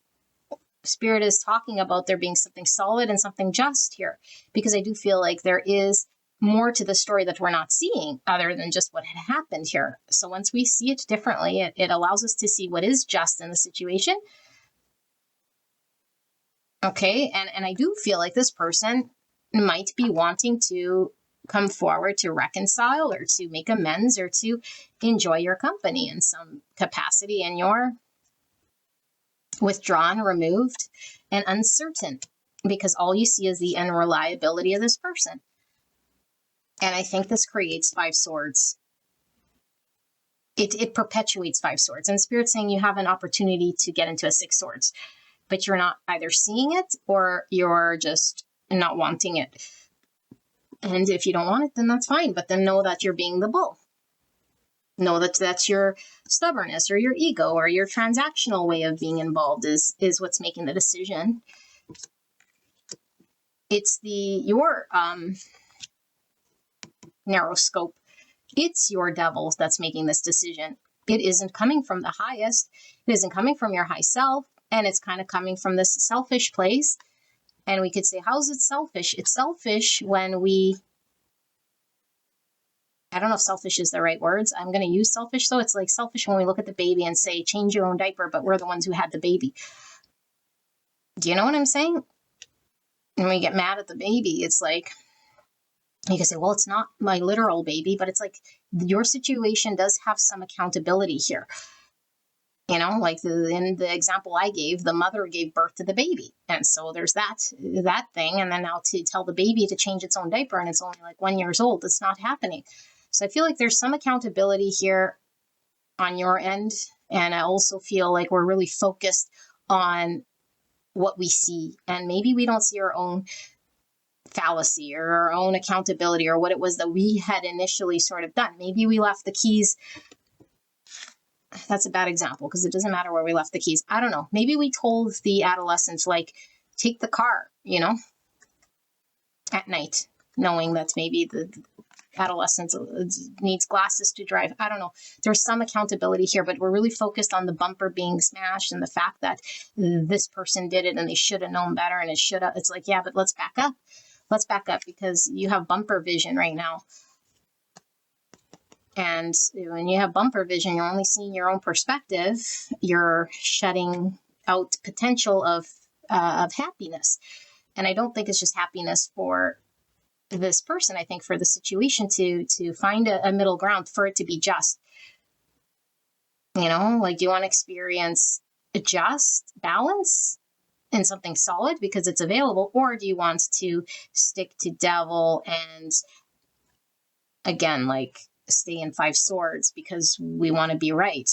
Spirit is talking about there being something solid and something just here, because I do feel like there is more to the story that we're not seeing other than just what had happened here. So once we see it differently, it allows us to see what is just in the situation. Okay, and I do feel like this person might be wanting to come forward to reconcile or to make amends or to enjoy your company in some capacity, and you're withdrawn, removed, and uncertain because all you see is the unreliability of this person. And I think this creates 5 swords. It perpetuates 5 swords. And Spirit's saying you have an opportunity to get into a 6 swords, but you're not either seeing it or you're just not wanting it. And if you don't want it, then that's fine. But then know that you're being the bull. Know that that's your stubbornness or your ego or your transactional way of being involved is what's making the decision. It's your narrow scope. It's your devil that's making this decision. It isn't coming from the highest. It isn't coming from your high self. And it's kind of coming from this selfish place. And we could say, how's it selfish? It's selfish when we, I don't know if selfish is the right words. I'm going to use selfish. So it's like selfish when we look at the baby and say, change your own diaper, but we're the ones who had the baby. Do you know what I'm saying? When we get mad at the baby, it's like, you can say, well, it's not my literal baby, but it's like your situation does have some accountability here. You know, like in the example I gave, the mother gave birth to the baby. And so there's that thing. And then now to tell the baby to change its own diaper and it's only like 1 year old, it's not happening. So I feel like there's some accountability here on your end. And I also feel like we're really focused on what we see. And maybe we don't see our own fallacy or our own accountability or what it was that we had initially sort of done. Maybe we left the keys. That's a bad example because it doesn't matter where we left the keys. I don't know. Maybe we told the adolescents, like, take the car, you know, at night, knowing that maybe the adolescent needs glasses to drive. I don't know. There's some accountability here, but we're really focused on the bumper being smashed and the fact that this person did it and they should have known better and it should have. It's like, yeah, but let's back up. Let's back up because you have bumper vision right now. And when you have bumper vision, you're only seeing your own perspective. You're shutting out potential of happiness. And I don't think it's just happiness for this person. I think for the situation to find a middle ground, for it to be just. You know, like, do you want to experience a just balance and something solid because it's available? Or do you want to stick to devil and, again, like, stay in 5 swords because we want to be right?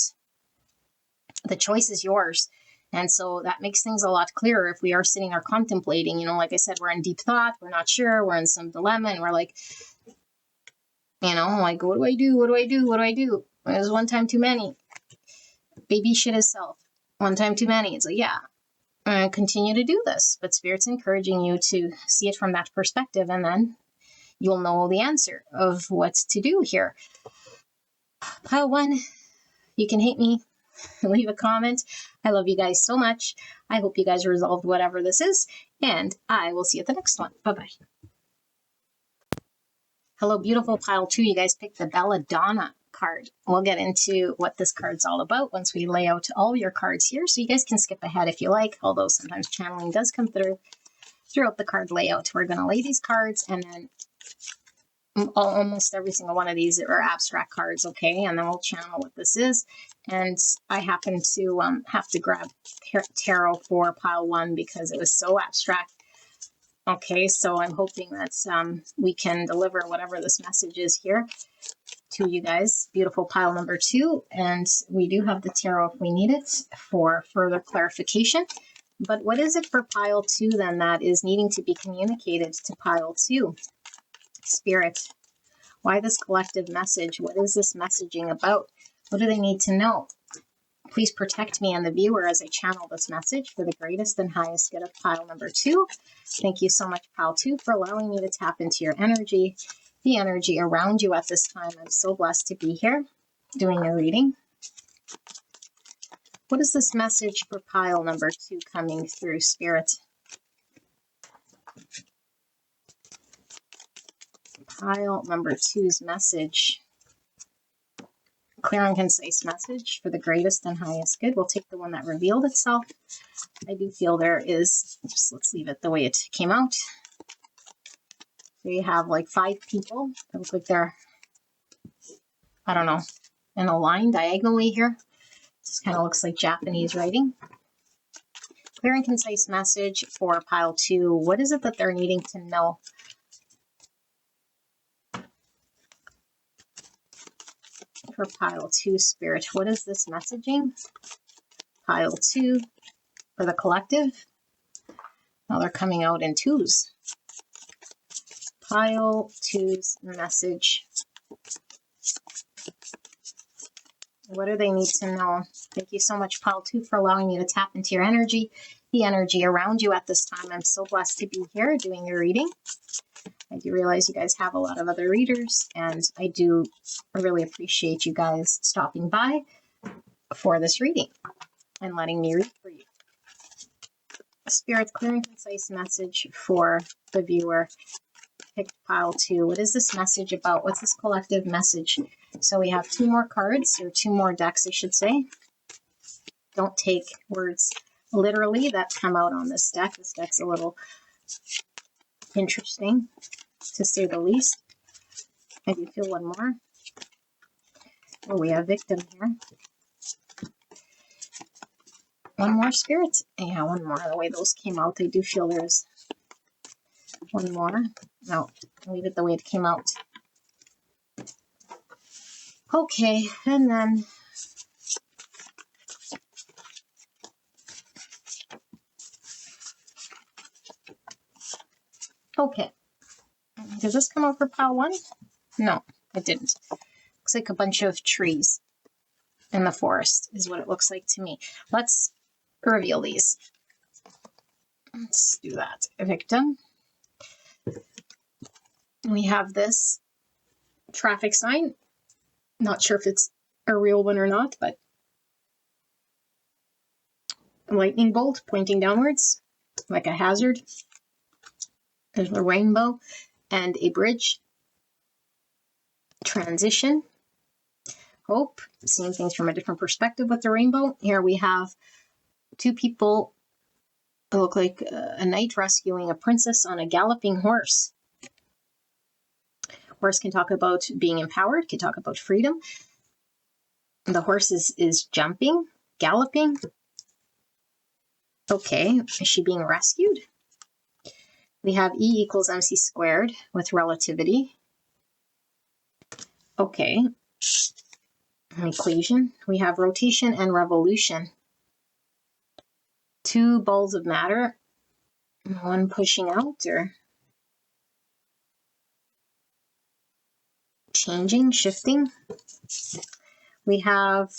The choice is yours. And so that makes things a lot clearer if we are sitting there contemplating, you know, like I said, we're in deep thought, we're not sure, we're in some dilemma, and we're like, you know, like, what do I do? What do I do? What do I do? It was one time too many. Baby shit himself. One time too many. It's like, yeah, continue to do this. But Spirit's encouraging you to see it from that perspective, and then you'll know the answer of what to do here. Pile 1, you can hate me, leave a comment. I love you guys so much. I hope you guys resolved whatever this is, and I will see you at the next one. Bye-bye. Hello, beautiful pile 2. You guys picked the Belladonna card. We'll get into what this card's all about once we lay out all your cards here, so you guys can skip ahead if you like, although sometimes channeling does come throughout the card layout. We're going to lay these cards, and then almost every single one of these are abstract cards, okay? And then we'll channel what this is. And I happen to have to grab tarot for pile 1 because it was so abstract. Okay, so I'm hoping that we can deliver whatever this message is here to you guys. Beautiful pile number 2. And we do have the tarot if we need it for further clarification. But what is it for pile 2 then that is needing to be communicated to pile 2? Spirit, why this collective message? What is this messaging about? What do they need to know? Please protect me and the viewer as I channel this message for the greatest and highest good of pile number 2. Thank you so much, pile 2, for allowing me to tap into your energy the energy around you at this time. I'm so blessed to be here doing a reading. What is this message for pile number 2 coming through, Spirit? Pile number 2's message. Clear and concise message for the greatest and highest good. We'll take the one that revealed itself. I do feel there is, just let's leave it the way it came out. So you have like 5 people that look like they're, I don't know, in a line diagonally here. This kind of looks like Japanese writing. Clear and concise message for pile 2. What is it that they're needing to know? For pile 2, Spirit, what is this messaging? Pile 2 for the collective. Now they're coming out in 2s. Pile 2's message. What do they need to know? Thank you so much, pile 2, for allowing me to tap into your energy, the energy around you at this time. I'm so blessed to be here doing your reading. I do realize you guys have a lot of other readers, and I do really appreciate you guys stopping by for this reading and letting me read for you. Spirit, clear and concise message for the viewer. Pick pile 2. What is this message about? What's this collective message? So we have 2 more cards, or 2 more decks, I should say. Don't take words literally that come out on this deck. This deck's a little interesting, to say the least. I do feel one more. Oh, we have victim here. One more, Spirit. Yeah, one more. The way those came out, I do feel there's one more. No, leave it the way it came out. Okay, and then okay. Does this come out for pile 1? No, it didn't. Looks like a bunch of trees in the forest is what it looks like to me. Let's reveal these. Let's do that. A victim. We have this traffic sign. Not sure if it's a real one or not, but a lightning bolt pointing downwards like a hazard. There's a rainbow and a bridge. Transition. Hope. Seeing things from a different perspective with the rainbow. Here we have 2 people that look like a knight rescuing a princess on a galloping horse. Horse can talk about being empowered, can talk about freedom. The horse is jumping, galloping. Okay, is she being rescued? We have E equals MC squared with relativity. Okay, an equation. We have rotation and revolution. 2 balls of matter, one pushing out or changing, shifting. We have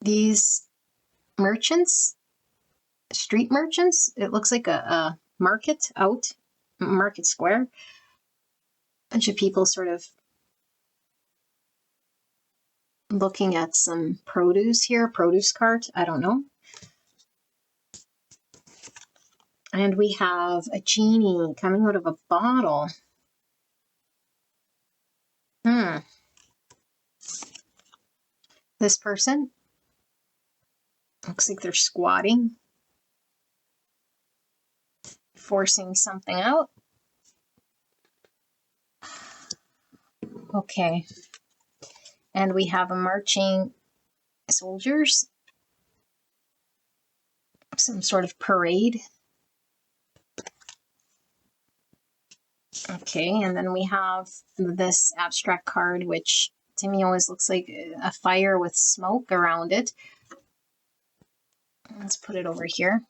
these merchants, street merchants. It looks like a market out, market square. Bunch of people sort of looking at some produce here, produce cart, I don't know. And we have a genie coming out of a bottle. This person looks like they're squatting, forcing something out. Okay. And we have a marching soldiers, some sort of parade. Okay, and then we have this abstract card, which to me always looks like a fire with smoke around it. Let's put it over here.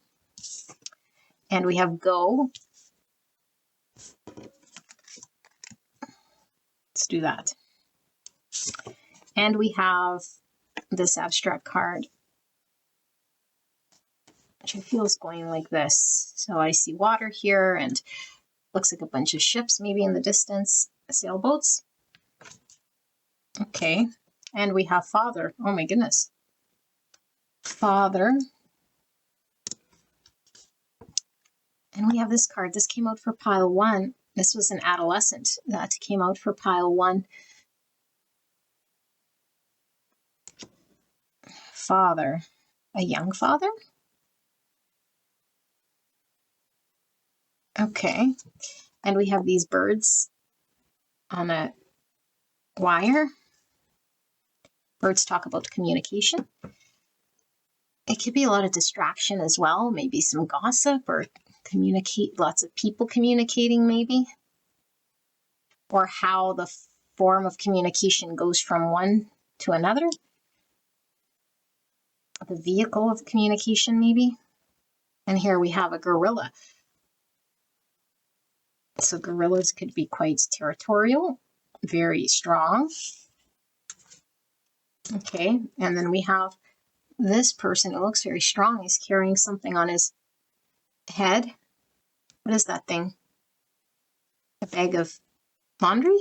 And we have go. Let's do that. And we have this abstract card, which I feel is going like this. So I see water here and looks like a bunch of ships maybe in the distance, sailboats. Okay, and we have Father. Oh my goodness. Father. And we have this card. This came out for pile 1. This was an adolescent that came out for pile 1. Father. A young father? Okay. And we have these birds on a wire. Birds talk about communication. It could be a lot of distraction as well. Maybe some gossip or lots of people communicating maybe. Or how the form of communication goes from one to another. The vehicle of communication maybe. And here we have a gorilla. So gorillas could be quite territorial, very strong. Okay, and then we have this person who looks very strong. He's carrying something on his head. What is that thing? A bag of laundry?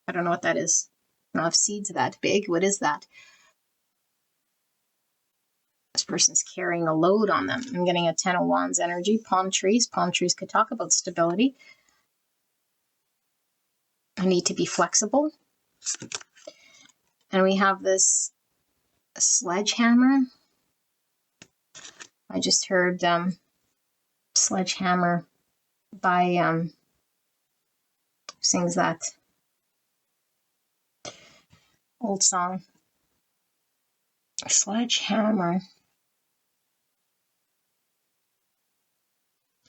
I don't know what that is. I don't have seeds that big. What is that? This person's carrying a load on them. I'm getting a 10 of Wands energy. Palm trees. Palm trees could talk about stability. I need to be flexible. And we have this sledgehammer. I just heard Sledgehammer by sings that old song. Sledgehammer.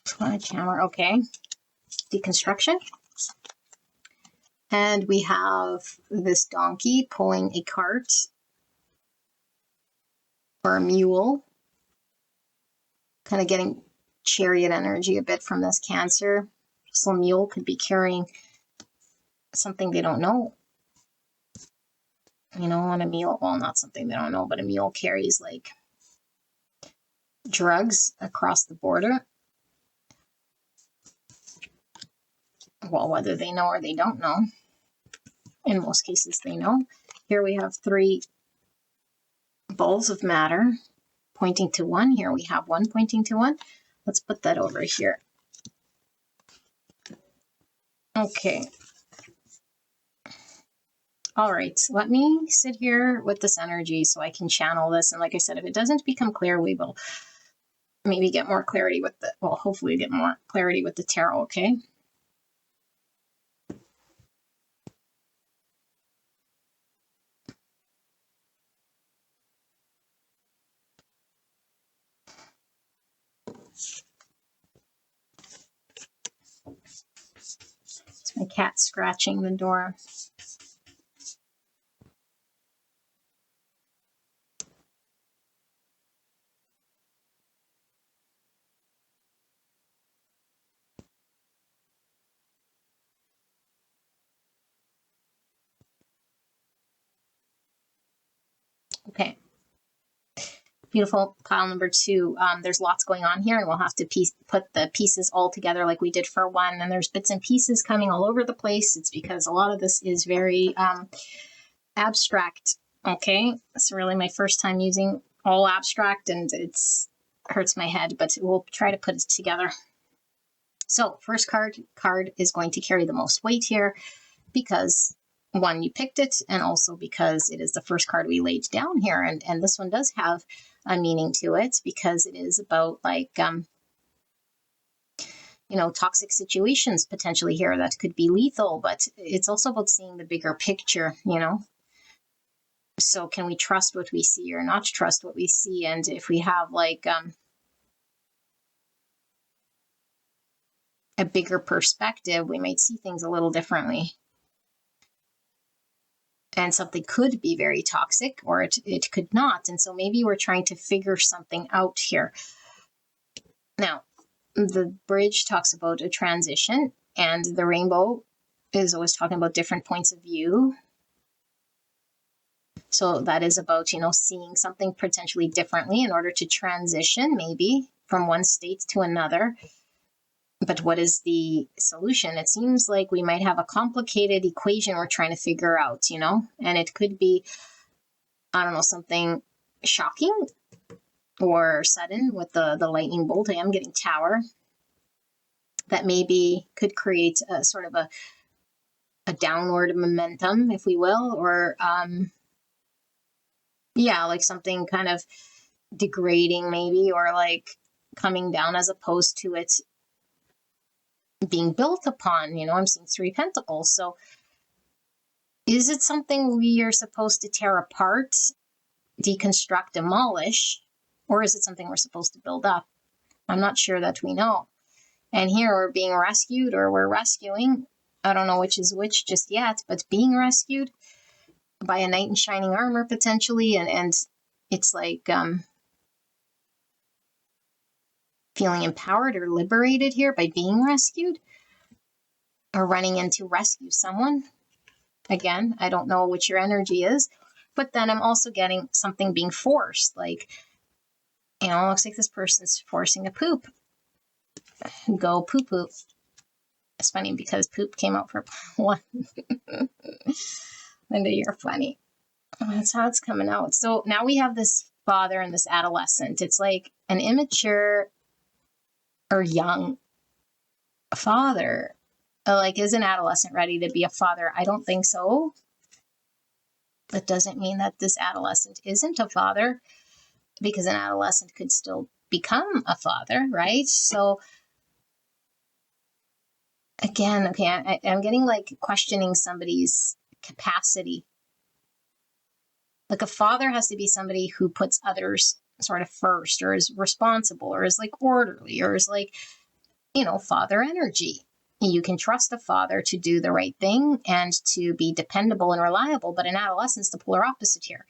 Sledgehammer, okay. Deconstruction. And we have this donkey pulling a cart or a mule. Kind of getting chariot energy a bit from this Cancer. So a mule could be carrying something they don't know. You know, on a mule, well, not something they don't know, but a mule carries like drugs across the border. Well, whether they know or they don't know. In most cases, they know. Here we have 3 balls of matter pointing to 1. Here we have 1 pointing to 1. Let's put that over here. Okay. All right, let me sit here with this energy so I can channel this. And like I said, if it doesn't become clear, we will maybe get more clarity with the, well, hopefully get more clarity with the tarot, okay? It's my cat scratching the door. Okay. Beautiful. Pile number 2. There's lots going on here, and we'll have to put the pieces all together like we did for 1. And there's bits and pieces coming all over the place. It's because a lot of this is very abstract. Okay, it's really my first time using all abstract, and it hurts my head, but we'll try to put it together. So first card is going to carry the most weight here because 1, you picked it, and also because it is the first card we laid down here. And this one does have a meaning to it because it is about like, you know, toxic situations potentially here that could be lethal, but it's also about seeing the bigger picture, you know. So can we trust what we see or not trust what we see? And if we have like a bigger perspective, we might see things a little differently. And something could be very toxic or it could not. And so maybe we're trying to figure something out here. Now, the bridge talks about a transition, and the rainbow is always talking about different points of view. So that is about, you know, seeing something potentially differently in order to transition maybe from one state to another. But what is the solution? It seems like we might have a complicated equation we're trying to figure out, you know, and it could be, I don't know, something shocking or sudden with the lightning bolt. I am getting tower that maybe could create a sort of a downward momentum, if we will, or yeah, like something kind of degrading maybe, or like coming down as opposed to it being built upon. You know, I'm seeing 3 pentacles. So is it something we are supposed to tear apart, deconstruct, demolish, or is it something we're supposed to build up? I'm not sure that we know. And here we're being rescued, or we're rescuing. I don't know which is which just yet, but being rescued by a knight in shining armor potentially, and it's like feeling empowered or liberated here by being rescued, or running in to rescue someone. Again, I don't know which your energy is, but then I'm also getting something being forced, like, you know, it looks like this person's forcing a poop. Go poop poop. It's funny because poop came out for one. Linda, you're funny. That's how it's coming out. So now we have this father and this adolescent. It's like an immature or young father. Like, is an adolescent ready to be a father? I don't think so. That doesn't mean that this adolescent isn't a father, because an adolescent could still become a father, right? So again, okay, I'm getting like questioning somebody's capacity. Like, a father has to be somebody who puts others sort of first, or is responsible, or is like orderly, or is like, you know, father energy. You can trust a father to do the right thing and to be dependable and reliable, but an adolescent's the polar opposite here.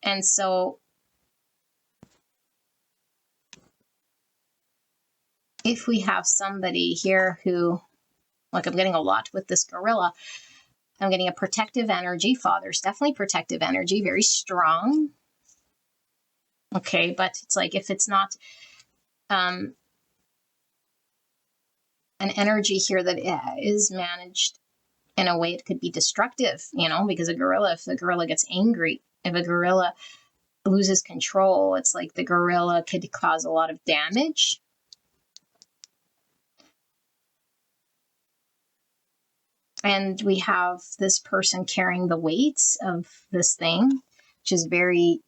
And so if we have somebody here who, like, I'm getting a lot with this gorilla, I'm getting a protective energy. Father's definitely protective energy, very strong. Okay, but it's like, if it's not an energy here that is managed in a way, it could be destructive, you know, because a gorilla, if the gorilla gets angry, if a gorilla loses control, it's like the gorilla could cause a lot of damage. And we have this person carrying the weight of this thing, which is very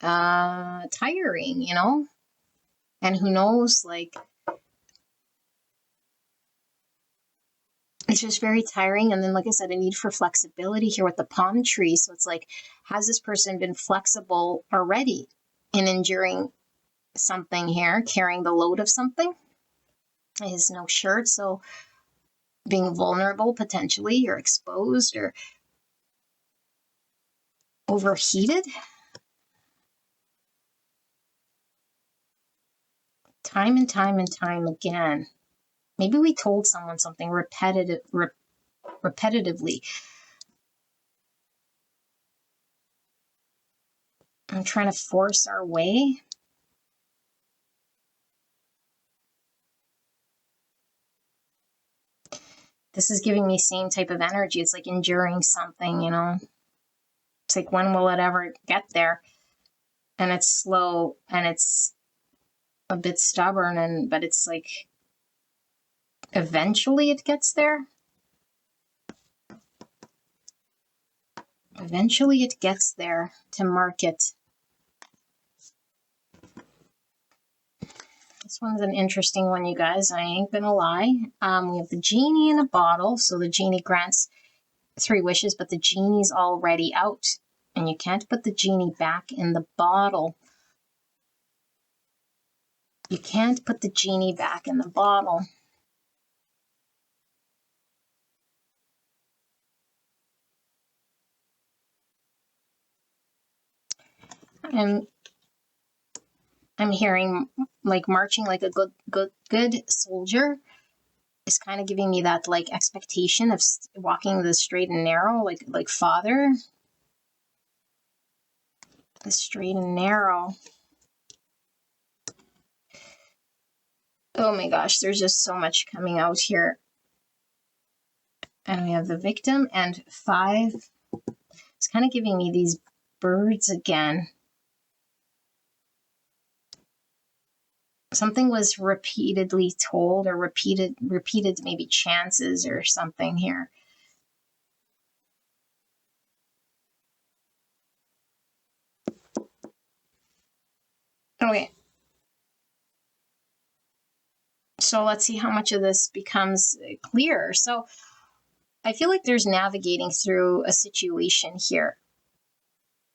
tiring, you know? And who knows, like, it's just very tiring. And then, like I said, a need for flexibility here with the palm tree. So it's like, has this person been flexible already in enduring something here, carrying the load of something? Is no shirt, so being vulnerable potentially, or exposed, or overheated. Time and time and time again. Maybe we told someone something repetitively. I'm trying to force our way. This is giving me same type of energy. It's like enduring something, you know. It's like, when will it ever get there? And it's slow, and it's a bit stubborn, but it's like, eventually it gets there. Eventually it gets there to mark it. This one's an interesting one, you guys. I ain't gonna lie. We have the genie in a bottle. So the genie grants 3 wishes, but the genie's already out. And you can't put the genie back in the bottle. You can't put the genie back in the bottle. I'm hearing like marching like a good soldier is kind of giving me that like expectation of walking the straight and narrow, like father. The straight and narrow. Oh my gosh, there's just so much coming out here. And we have the victim and 5. It's kind of giving me these birds again. Something was repeatedly told, or repeated maybe chances or something here. Okay. So let's see how much of this becomes clear. So I feel like there's navigating through a situation here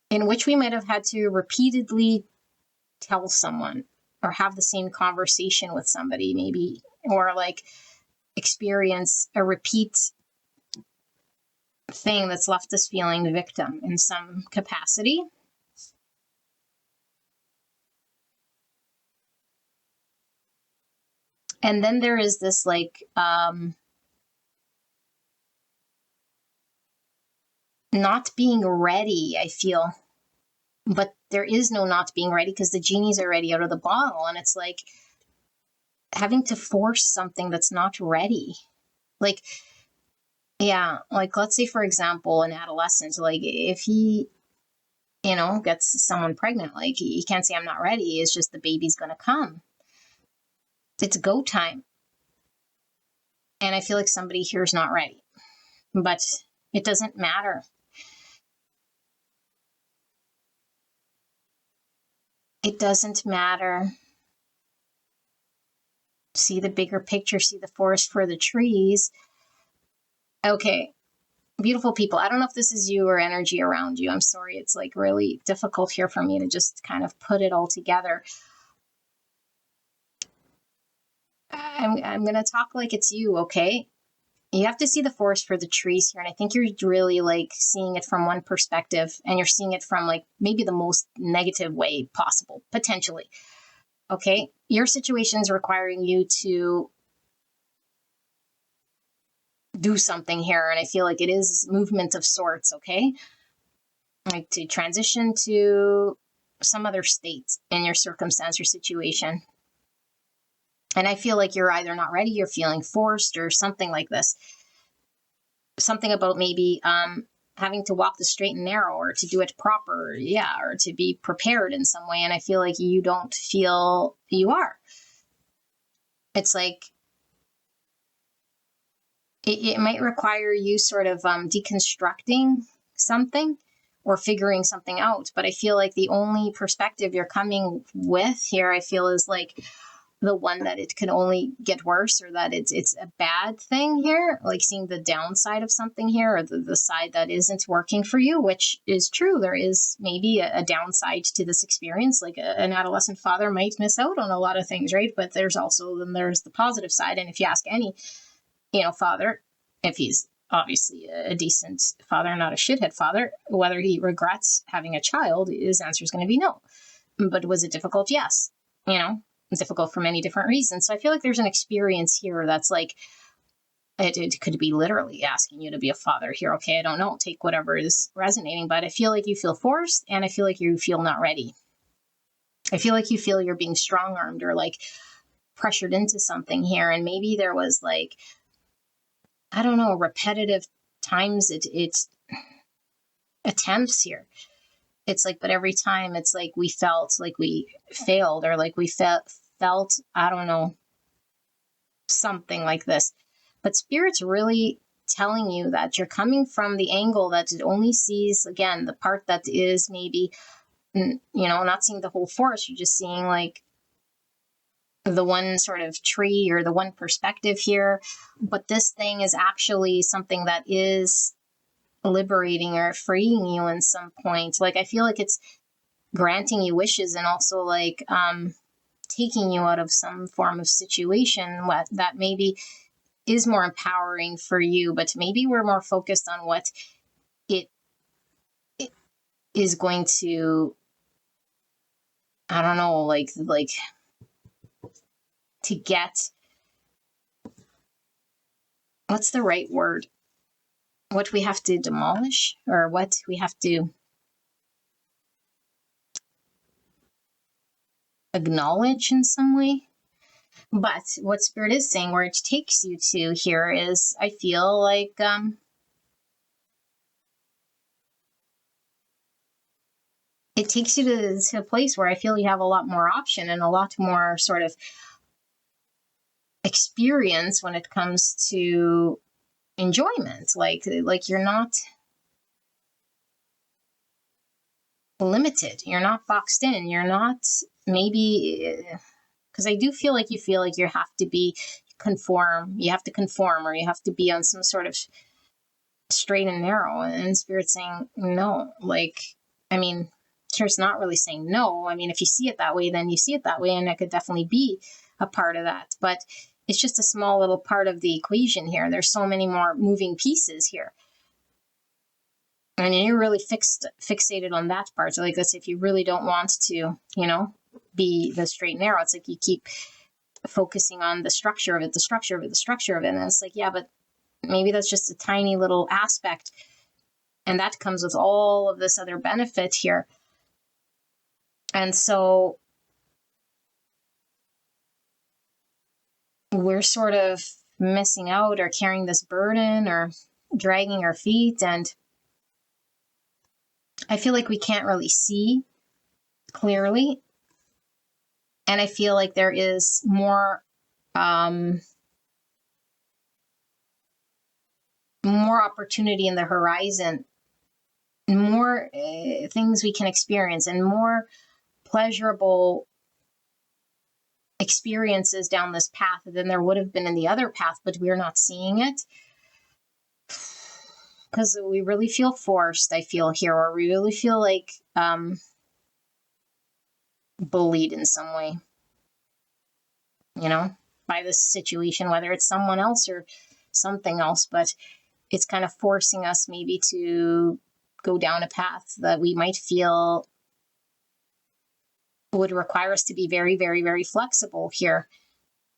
in which we might have had to repeatedly tell someone or have the same conversation with somebody, maybe, or like experience a repeat thing that's left us feeling the victim in some capacity. And then there is this like not being ready, I feel. But there is no not being ready because the genie's already out of the bottle. And it's like having to force something that's not ready. Like, yeah, like let's say, for example, an adolescent, like if he, gets someone pregnant, like he can't say, I'm not ready. It's just the baby's going to come. It's go time. And I feel like somebody here is not ready. But it doesn't matter. It doesn't matter. See the bigger picture, see the forest for the trees. Okay, beautiful people. I don't know if this is you or energy around you. I'm sorry. It's like really difficult here for me to just kind of put it all together. I'm going to talk like it's you, okay? You have to see the forest for the trees here. And I think you're really like seeing it from one perspective, and you're seeing it from like maybe the most negative way possible, potentially. Okay? Your situation is requiring you to do something here. And I feel like it is movement of sorts, okay? Like to transition to some other state in your circumstance or situation. And I feel like you're either not ready, you're feeling forced, or something like this. Something about maybe having to walk the straight and narrow, or to do it proper, or to be prepared in some way. And I feel like you don't feel you are. It's like it might require you sort of deconstructing something or figuring something out. But I feel like the only perspective you're coming with here, I feel, is like the one that it can only get worse, or that it's a bad thing here, like seeing the downside of something here, or the side that isn't working for you, which is true. There is maybe a downside to this experience. Like an adolescent father might miss out on a lot of things, right? But there's the positive side. And if you ask any, father, if he's obviously a decent father, not a shithead father, whether he regrets having a child, his answer is going to be no. But was it difficult? Yes. It's difficult for many different reasons. So I feel like there's an experience here that's like, it could be literally asking you to be a father here. Okay, I don't know. Take whatever is resonating, but I feel like you feel forced, and I feel like you feel not ready. I feel like you feel you're being strong-armed or like pressured into something here. And maybe there was like, I don't know, repetitive times it attempts here. It's like, but every time it's like we felt like we failed, or like we felt, I don't know, something like this. But Spirit's really telling you that you're coming from the angle that it only sees, again, the part that is maybe, not seeing the whole forest. You're just seeing like the one sort of tree or the one perspective here. But this thing is actually something that is liberating or freeing you in some point. Like I feel like it's granting you wishes, and also like taking you out of some form of situation that maybe is more empowering for you. But maybe we're more focused on what it is going to, I don't know, like to get, what's the right word? What we have to demolish, or what we have to acknowledge in some way. But what Spirit is saying, where it takes you to here is, I feel like it takes you to a place where I feel you have a lot more option and a lot more sort of experience when it comes to enjoyment. Like you're not limited. You're not boxed in. You're not maybe, because I do feel like you have to be you have to conform, or you have to be on some sort of straight and narrow. And Spirit's saying no. Like, I mean, Spirit's not really saying no. I mean, if you see it that way, then you see it that way, and it could definitely be a part of that. But it's just a small little part of the equation here. There's so many more moving pieces here. And you're really fixated on that part. So like this, if you really don't want to, be the straight and narrow, it's like you keep focusing on the structure of it. And it's like, yeah, but maybe that's just a tiny little aspect. And that comes with all of this other benefit here. And so we're sort of missing out, or carrying this burden, or dragging our feet. And I feel like we can't really see clearly. And I feel like there is more opportunity in the horizon, more things we can experience, and more pleasurable experiences down this path than there would have been in the other path, but we're not seeing it because we really feel forced, I feel here, or we really feel like bullied in some way, by this situation, whether it's someone else or something else, but it's kind of forcing us maybe to go down a path that we might feel would require us to be very, very, very flexible here.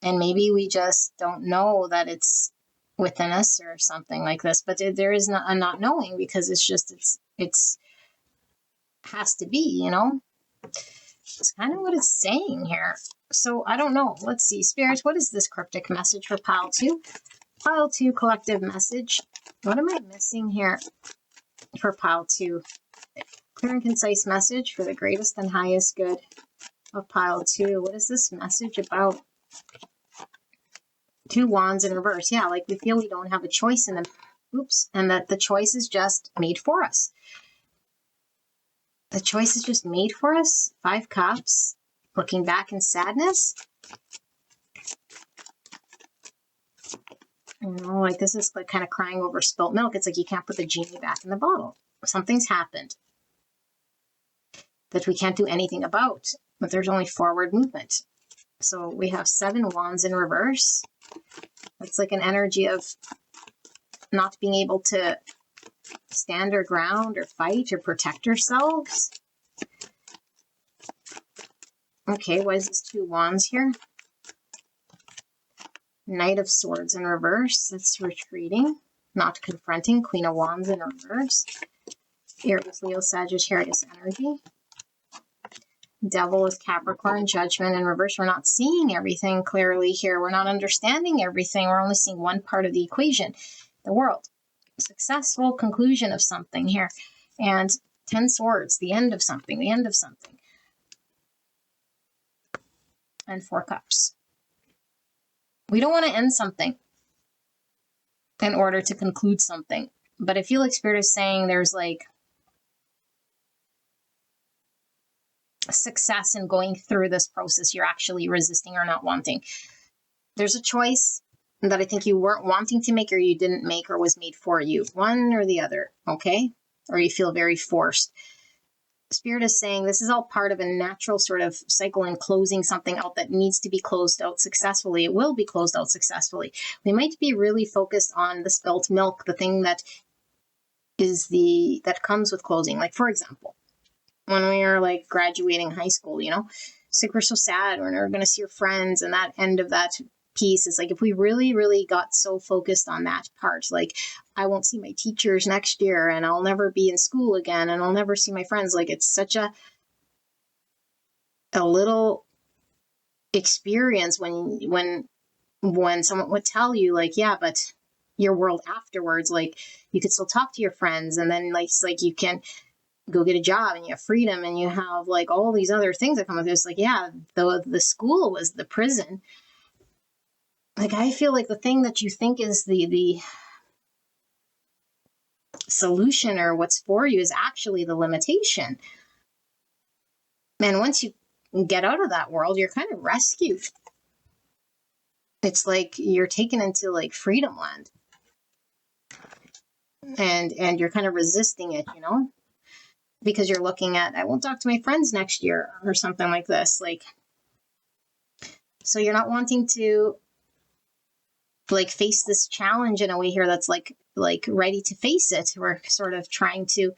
And maybe we just don't know that it's within us or something like this, but there is a not knowing, because it's has to be, it's kind of what it's saying here. So I don't know. Let's see. Spirits, what is this cryptic message for pile 2? Pile 2 collective message. What am I missing here for pile 2? Clear and concise message for the greatest and highest good of pile 2. What is this message about? 2 wands in reverse. Yeah, like we feel we don't have a choice in them. Oops. And that the choice is just made for us. The choice is just made for us. 5 cups. Looking back in sadness. Like this is like kind of crying over spilt milk. It's like you can't put the genie back in the bottle. Something's happened that we can't do anything about, but there's only forward movement. So we have 7 wands in reverse. It's like an energy of not being able to stand our ground or fight or protect ourselves. Okay, what is this 2 wands here? Knight of Swords in reverse. That's retreating, not confronting. Queen of Wands in reverse. Aries, Leo, Sagittarius energy. Devil is Capricorn, Judgment in reverse. We're not seeing everything clearly here. We're not understanding everything. We're only seeing one part of the equation, the world. Successful conclusion of something here. And 10 Swords, the end of something, the end of something. And 4 Cups. We don't want to end something in order to conclude something. But I feel like Spirit is saying there's like success in going through this process you're actually resisting or not wanting. There's a choice that I think you weren't wanting to make, or you didn't make, or was made for you. One or the other, okay? Or you feel very forced. Spirit is saying this is all part of a natural sort of cycle and closing something out that needs to be closed out successfully. It will be closed out successfully. We might be really focused on the spilt milk, the thing that comes with closing. Like, for example, when we are like graduating high school, it's like we're so sad. We're never going to see our friends, and that end of that piece is like, if we really, really got so focused on that part, like I won't see my teachers next year, and I'll never be in school again, and I'll never see my friends. Like it's such a little experience when someone would tell you like, yeah, but your world afterwards, like you could still talk to your friends, and then like it's like you can go get a job and you have freedom and you have like all these other things that come with it. It's like, yeah, the school was the prison. Like I feel like the thing that you think is the solution or what's for you is actually the limitation. And once you get out of that world, you're kind of rescued. It's like you're taken into like freedom land. And you're kind of resisting it, you know, because you're looking at, I won't talk to my friends next year or something like this. Like, so you're not wanting to like face this challenge in a way here that's like ready to face it. We're sort of trying to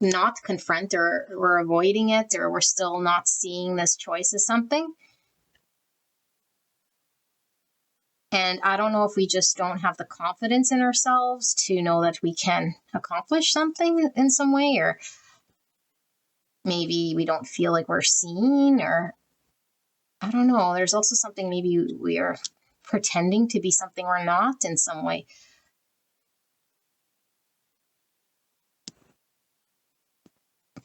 not confront, or we're avoiding it, or we're still not seeing this choice as something. And I don't know if we just don't have the confidence in ourselves to know that we can accomplish something in some way, or maybe we don't feel like we're seen, or I don't know. There's also something, maybe we are pretending to be something we're not in some way.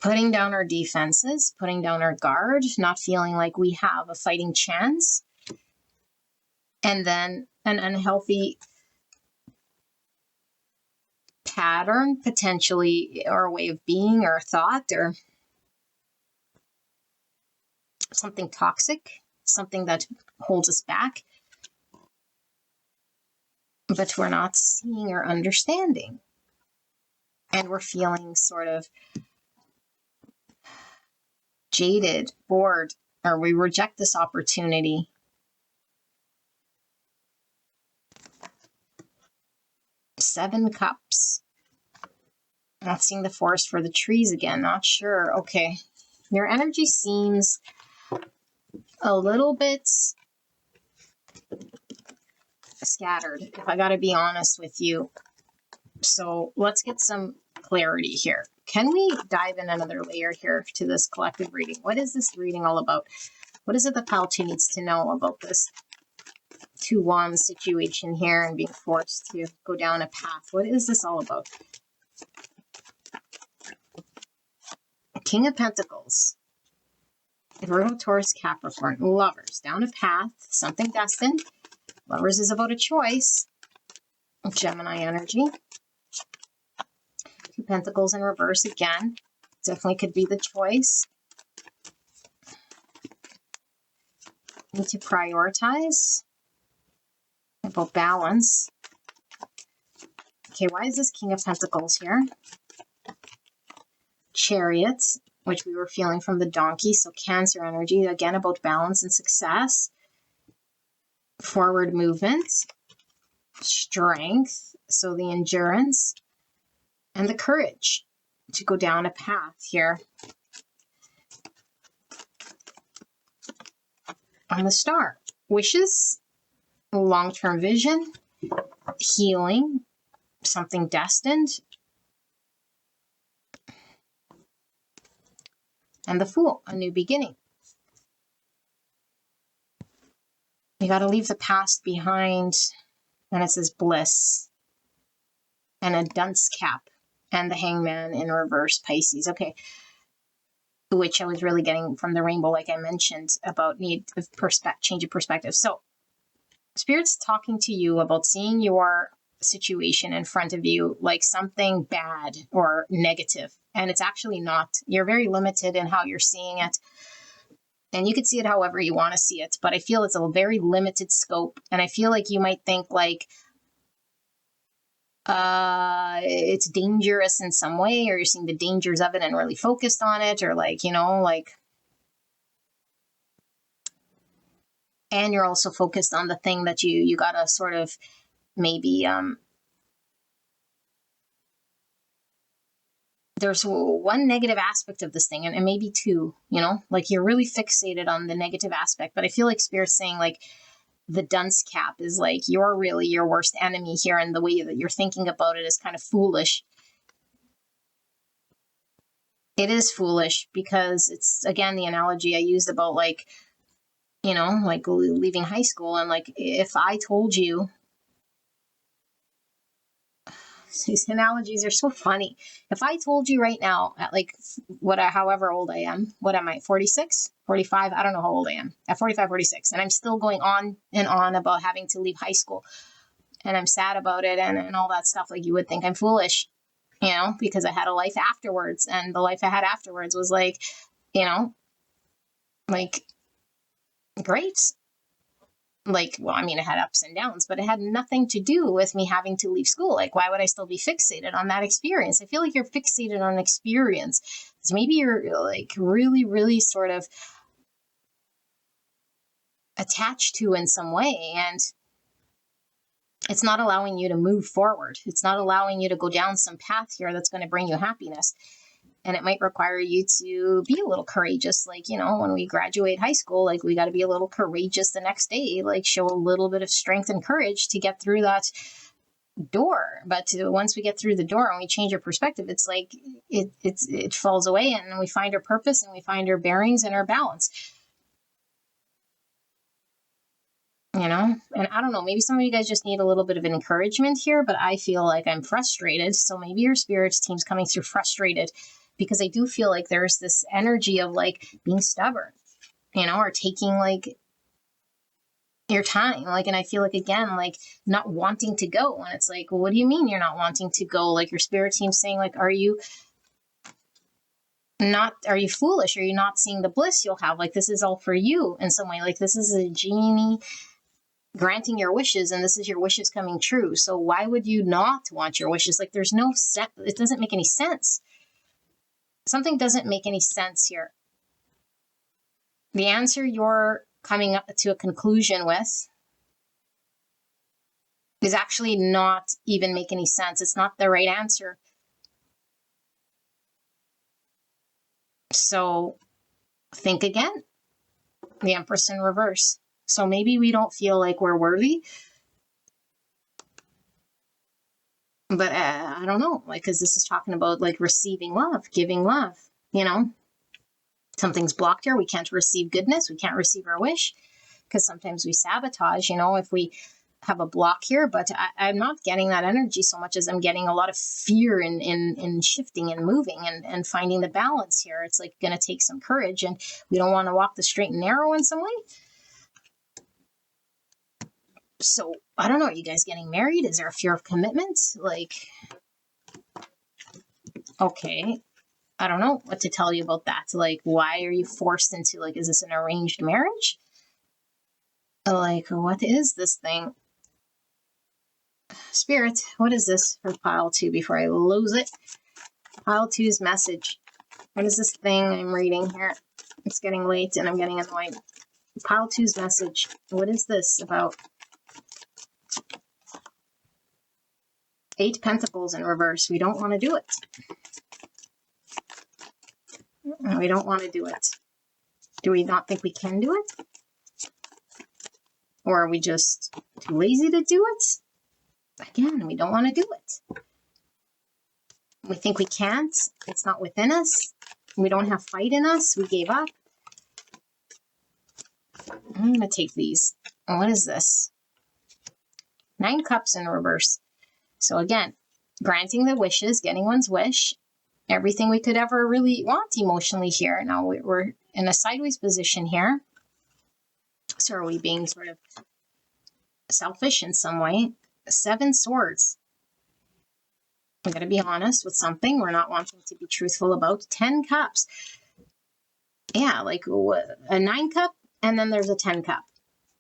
Putting down our defenses, putting down our guard, not feeling like we have a fighting chance. And then an unhealthy pattern, potentially, or a way of being, or a thought, or something toxic, something that holds us back, but we're not seeing or understanding. And we're feeling sort of jaded, bored, or we reject this opportunity. Seven Cups. Not seeing the forest for the trees again. Not sure. Okay. Your energy seems a little bit scattered, if I got to be honest with you. So let's get some clarity here. Can we dive in another layer here to this collective reading? What is this reading all about? What is it the Pale 2 needs to know about this 2 Wands situation here and being forced to go down a path? What is this all about? King of Pentacles. Virgo, Taurus, Capricorn. Lovers. Down a path. Something destined. Lovers is about a choice. Gemini energy. 2 Pentacles in reverse again. Definitely could be the choice. Need to prioritize. About balance. Okay, why is this King of Pentacles here? Chariot, which we were feeling from the donkey. So Cancer energy, again, about balance and success. Forward movement. Strength, so the endurance. And the courage to go down a path here. On the Star, wishes, long-term vision, healing, something destined. And the Fool, a new beginning. You got to leave the past behind. And it says bliss. And a dunce cap. And the Hangman in reverse, Pisces. Okay. Which I was really getting from the rainbow, like I mentioned, about need of change of perspective. So Spirit's talking to you about seeing your situation in front of you like something bad or negative. And it's actually not. You're very limited in how you're seeing it. And you could see it however you want to see it. But I feel it's a very limited scope. And I feel like you might think like, it's dangerous in some way, or you're seeing the dangers of it and really focused on it, or like, you know, like, and you're also focused on the thing that you gotta sort of maybe, there's one negative aspect of this thing, and maybe two, you know, like you're really fixated on the negative aspect. But I feel like Spirit's saying like, the dunce cap is like, you're really your worst enemy here, and the way that you're thinking about it is kind of foolish. It is foolish because it's, again, the analogy I used about like you know, like leaving high school. And like, if I told you, these analogies are so funny. If I told you right now at like however old I am, what am I, 46, 45? I don't know how old I am at 45, 46. And I'm still going on and on about having to leave high school. And I'm sad about it and all that stuff. Like, you would think I'm foolish, you know, because I had a life afterwards. And the life I had afterwards was like, you know, like, great. Like, well, I mean, it had ups and downs, but it had nothing to do with me having to leave school. Like, why would I still be fixated on that experience? I feel like you're fixated on an experience. So maybe you're like really, really sort of attached to in some way. And it's not allowing you to move forward. It's not allowing you to go down some path here that's going to bring you happiness. And it might require you to be a little courageous. Like, you know, when we graduate high school, like, we got to be a little courageous the next day, like show a little bit of strength and courage to get through that door. But once we get through the door and we change our perspective, it's like it falls away, and we find our purpose and we find our bearings and our balance. You know, and I don't know, maybe some of you guys just need a little bit of an encouragement here, but I feel like I'm frustrated. So maybe your spirit team's coming through frustrated, because I do feel like there's this energy of like being stubborn, you know, or taking like your time. Like, and I feel like, again, like not wanting to go. And it's like, well, what do you mean you're not wanting to go? Like, your spirit team's saying, like, are you foolish? Are you not seeing the bliss you'll have? Like, this is all for you in some way. Like, this is a genie granting your wishes, and this is your wishes coming true. So why would you not want your wishes? Like, there's no set. It doesn't make any sense. Something doesn't make any sense here. The answer you're coming up to a conclusion with is actually not even make any sense. It's not the right answer. So think again. The Empress in reverse. So maybe we don't feel like we're worthy. But I don't know, like, because this is talking about like receiving love, giving love, you know. Something's blocked here. We can't receive goodness. We can't receive our wish, because sometimes we sabotage, you know, if we have a block here. But I'm not getting that energy so much as I'm getting a lot of fear in shifting and moving and finding the balance here. It's like going to take some courage, and we don't want to walk the straight and narrow in some way. So I don't know. Are you guys getting married? Is there a fear of commitment? Like, okay, I don't know what to tell you about that. Like, why are you forced into, like, is this an arranged marriage? Like, what is this thing? Spirit, what is this for pile 2 before I lose it? Pile 2's message. What is this thing I'm reading here? It's getting late and I'm getting annoyed. Pile 2's message. What is this about? 8 Pentacles in reverse. We don't want to do it. We don't want to do it. Do we not think we can do it? Or are we just too lazy to do it? Again, we don't want to do it. We think we can't. It's not within us. We don't have fight in us. We gave up. I'm going to take these. What is this? 9 Cups in reverse. So again, granting the wishes, getting one's wish, everything we could ever really want emotionally here. Now we're in a sideways position here. So are we being sort of selfish in some way? 7 Swords. We got to be honest with something we're not wanting to be truthful about. 10 Cups. Yeah, like a 9 cup, and then there's a 10 cup.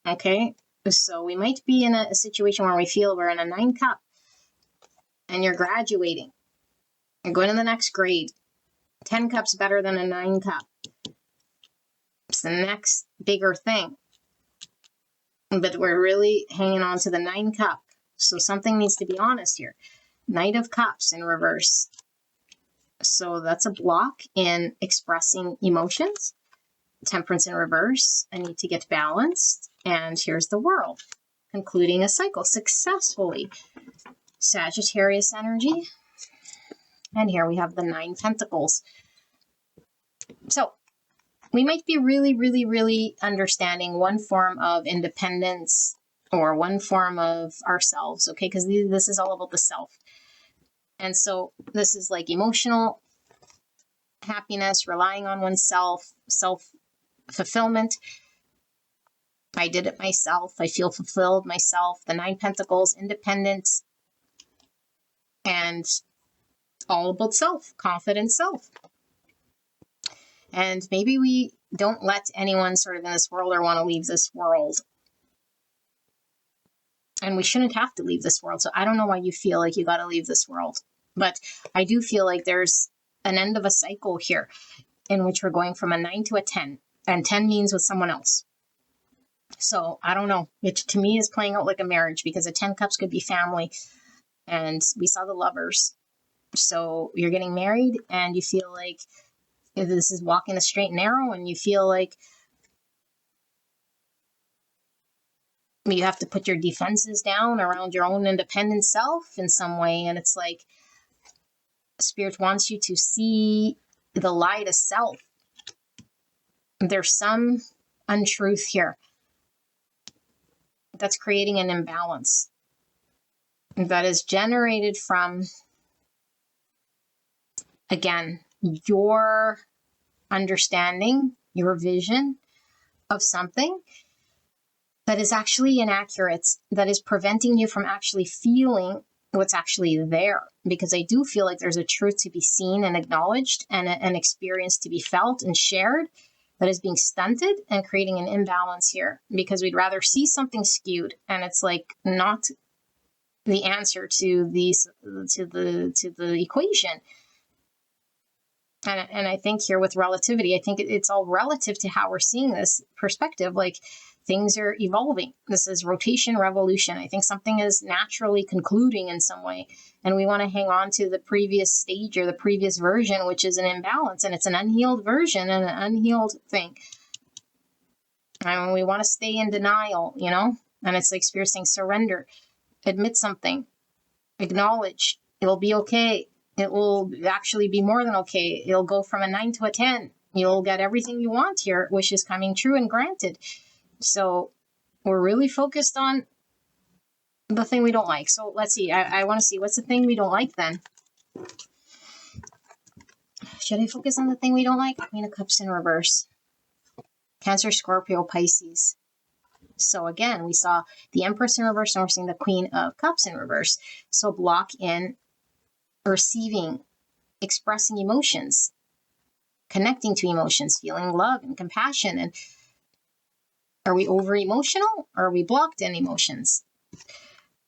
Okay, so we might be in a situation where we feel we're in a 9 cup, and you're graduating. You're going to the next grade. 10 cups better than a 9 cup. It's the next bigger thing. But we're really hanging on to the 9 cup. So something needs to be honest here. Knight of Cups in reverse. So that's a block in expressing emotions. Temperance in reverse. I need to get balanced. And here's the World. Concluding a cycle successfully. Sagittarius energy. And here we have the 9 Pentacles. So we might be really, really, really understanding one form of independence or one form of ourselves, okay? Because this is all about the self. And so this is like emotional happiness, relying on oneself, self-fulfillment. I did it myself. I feel fulfilled myself. The 9 Pentacles, independence, and all about self, confident self. And maybe we don't let anyone sort of in this world or want to leave this world. And we shouldn't have to leave this world. So I don't know why you feel like you got to leave this world. But I do feel like there's an end of a cycle here in which we're going from a 9 to a 10. And 10 means with someone else. So I don't know. It to me is playing out like a marriage, because a 10 cups could be family. And we saw the Lovers. So you're getting married and you feel like this is walking the straight and narrow, and you feel like you have to put your defenses down around your own independent self in some way. And it's like Spirit wants you to see the light of self. There's some untruth here that's creating an imbalance that is generated from, again, your understanding, your vision of something that is actually inaccurate, that is preventing you from actually feeling what's actually there. Because I do feel like there's a truth to be seen and acknowledged, and an experience to be felt and shared that is being stunted and creating an imbalance here, because we'd rather see something skewed, and it's like not the answer to the equation. And I think here with relativity, I think it's all relative to how we're seeing this perspective. Like, things are evolving. This is rotation, revolution. I think something is naturally concluding in some way, and we want to hang on to the previous stage or the previous version, which is an imbalance, and it's an unhealed version and an unhealed thing. And we want to stay in denial, you know? And it's like Spirit saying, surrender, admit something, acknowledge, it'll be okay. It will actually be more than okay. It'll go from a 9 to a 10. You'll get everything you want here, which is coming true and granted. So we're really focused on the thing we don't like. So let's see. I want to see, what's the thing we don't like then? Should I focus on the thing we don't like? Queen of Cups in reverse. Cancer, Scorpio, Pisces. So again, we saw the Empress in reverse, and we're seeing the Queen of Cups in reverse. So block in receiving, expressing emotions, connecting to emotions, feeling love and compassion. And are we over emotional, or are we blocked in emotions?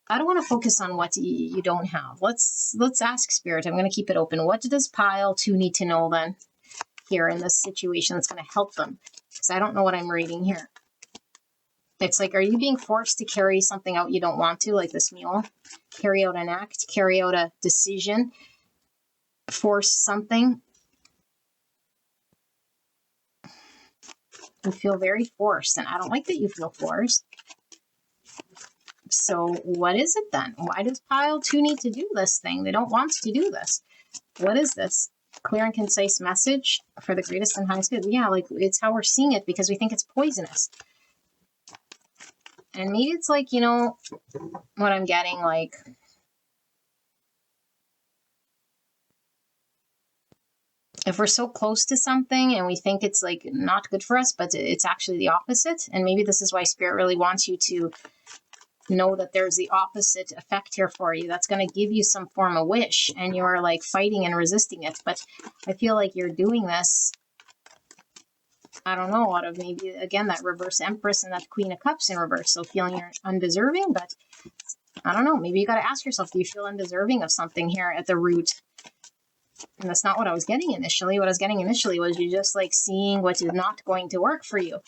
I don't want to focus on what you don't have. Let's ask Spirit. I'm going to keep it open. What does pile 2 need to know then here in this situation that's going to help them? Because I don't know what I'm reading here. It's like, are you being forced to carry something out you don't want to, like this mule? Carry out an act, carry out a decision, force something. You feel very forced, and I don't like that you feel forced. So what is it then? Why does pile 2 need to do this thing? They don't want to do this. What is this? Clear and concise message for the greatest and highest good. Yeah, like, it's how we're seeing it, because we think it's poisonous. And maybe it's like, you know, what I'm getting, like, if we're so close to something and we think it's like not good for us, but it's actually the opposite. And maybe this is why Spirit really wants you to know that there's the opposite effect here for you. That's going to give you some form of wish, and you're like fighting and resisting it. But I feel like you're doing this, I don't know, out of maybe, again, that reverse Empress and that Queen of Cups in reverse. So feeling you're undeserving, but I don't know. Maybe you got to ask yourself, do you feel undeserving of something here at the root? And that's not what I was getting initially. What I was getting initially was you just like seeing what is not going to work for you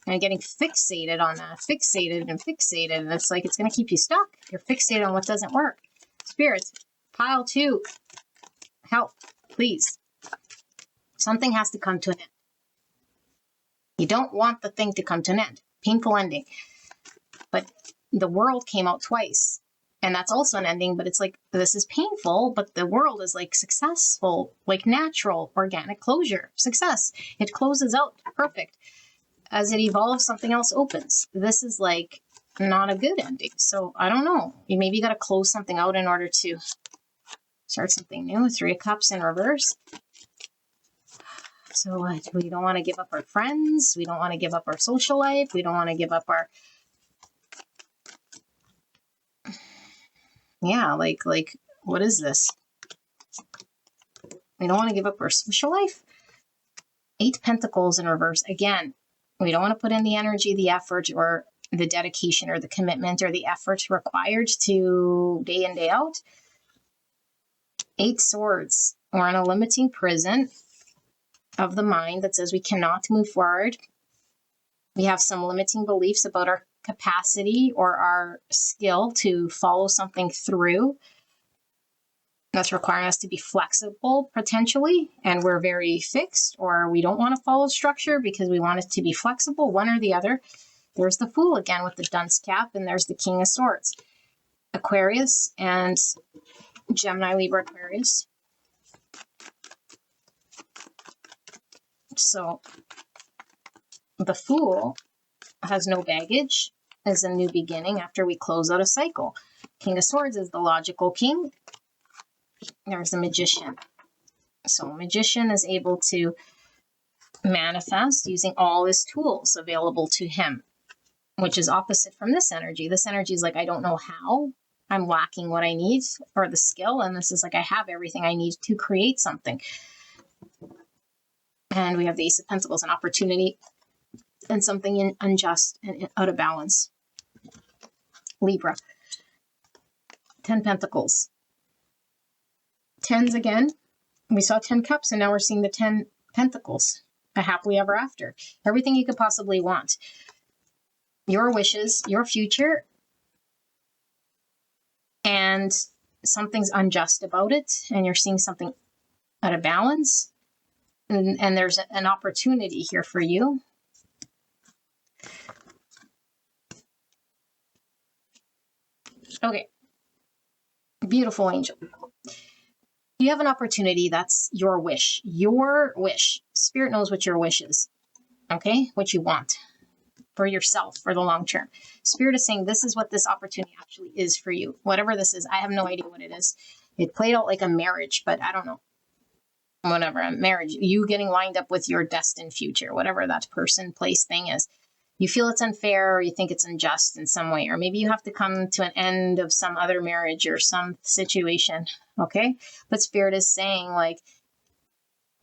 and getting fixated on that, fixated. And it's like, it's going to keep you stuck. You're fixated on what doesn't work. Spirit, pile 2, help, please. Something has to come to an end. You don't want the thing to come to an end. Painful ending. But the world came out twice. And that's also an ending, but it's like, this is painful, but the world is like successful, like natural, organic closure, success. It closes out, perfect. As it evolves, something else opens. This is like not a good ending. So I don't know. Maybe you got to close something out in order to start something new. 3 of Cups in reverse. So we don't want to give up our friends. We don't want to give up our social life. We don't want to give up our, yeah, like what is this? We don't want to give up our social life. 8 Pentacles in reverse. Again, we don't want to put in the energy, the effort, or the dedication, or the commitment, or the effort required to day in, day out. 8 Swords. We're in a limiting prison of the mind that says we cannot move forward. We have some limiting beliefs about our capacity or our skill to follow something through. That's requiring us to be flexible, potentially, and we're very fixed, or we don't want to follow structure because we want it to be flexible, one or the other. There's the Fool again with the dunce cap, and there's the King of Swords. Aquarius and Gemini, Libra, Aquarius. So the Fool has no baggage, is a new beginning after we close out a cycle. King of Swords is the logical king. There's the Magician. So Magician is able to manifest using all his tools available to him, which is opposite from this energy. This energy is like, I don't know how. I'm lacking what I need, or the skill. And this is like, I have everything I need to create something. And we have the Ace of Pentacles, an opportunity and something unjust and out of balance. Libra. 10 Pentacles. 10s again. We saw 10 Cups, and now we're seeing the 10 Pentacles. A happily ever after. Everything you could possibly want. Your wishes, your future, and something's unjust about it, and you're seeing something out of balance, and there's an opportunity here for you. Okay. Beautiful angel. You have an opportunity. That's your wish. Your wish. Spirit knows what your wish is. Okay? What you want for yourself for the long term. Spirit is saying this is what this opportunity actually is for you. Whatever this is, I have no idea what it is. It played out like a marriage, but I don't know. Whatever, a marriage. You getting lined up with your destined future. Whatever that person, place, thing is. You feel it's unfair, or you think it's unjust in some way, or maybe you have to come to an end of some other marriage or some situation, okay? But Spirit is saying, like,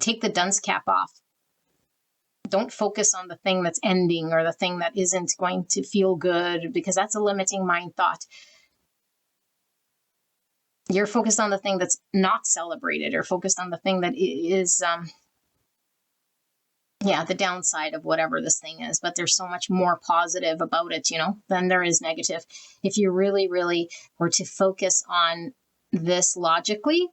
take the dunce cap off. Don't focus on the thing that's ending or the thing that isn't going to feel good, because that's a limiting mind thought. You're focused on the thing that's not celebrated, or focused on the thing that is the downside of whatever this thing is, but there's so much more positive about it, than there is negative. If you really, really were to focus on this logically,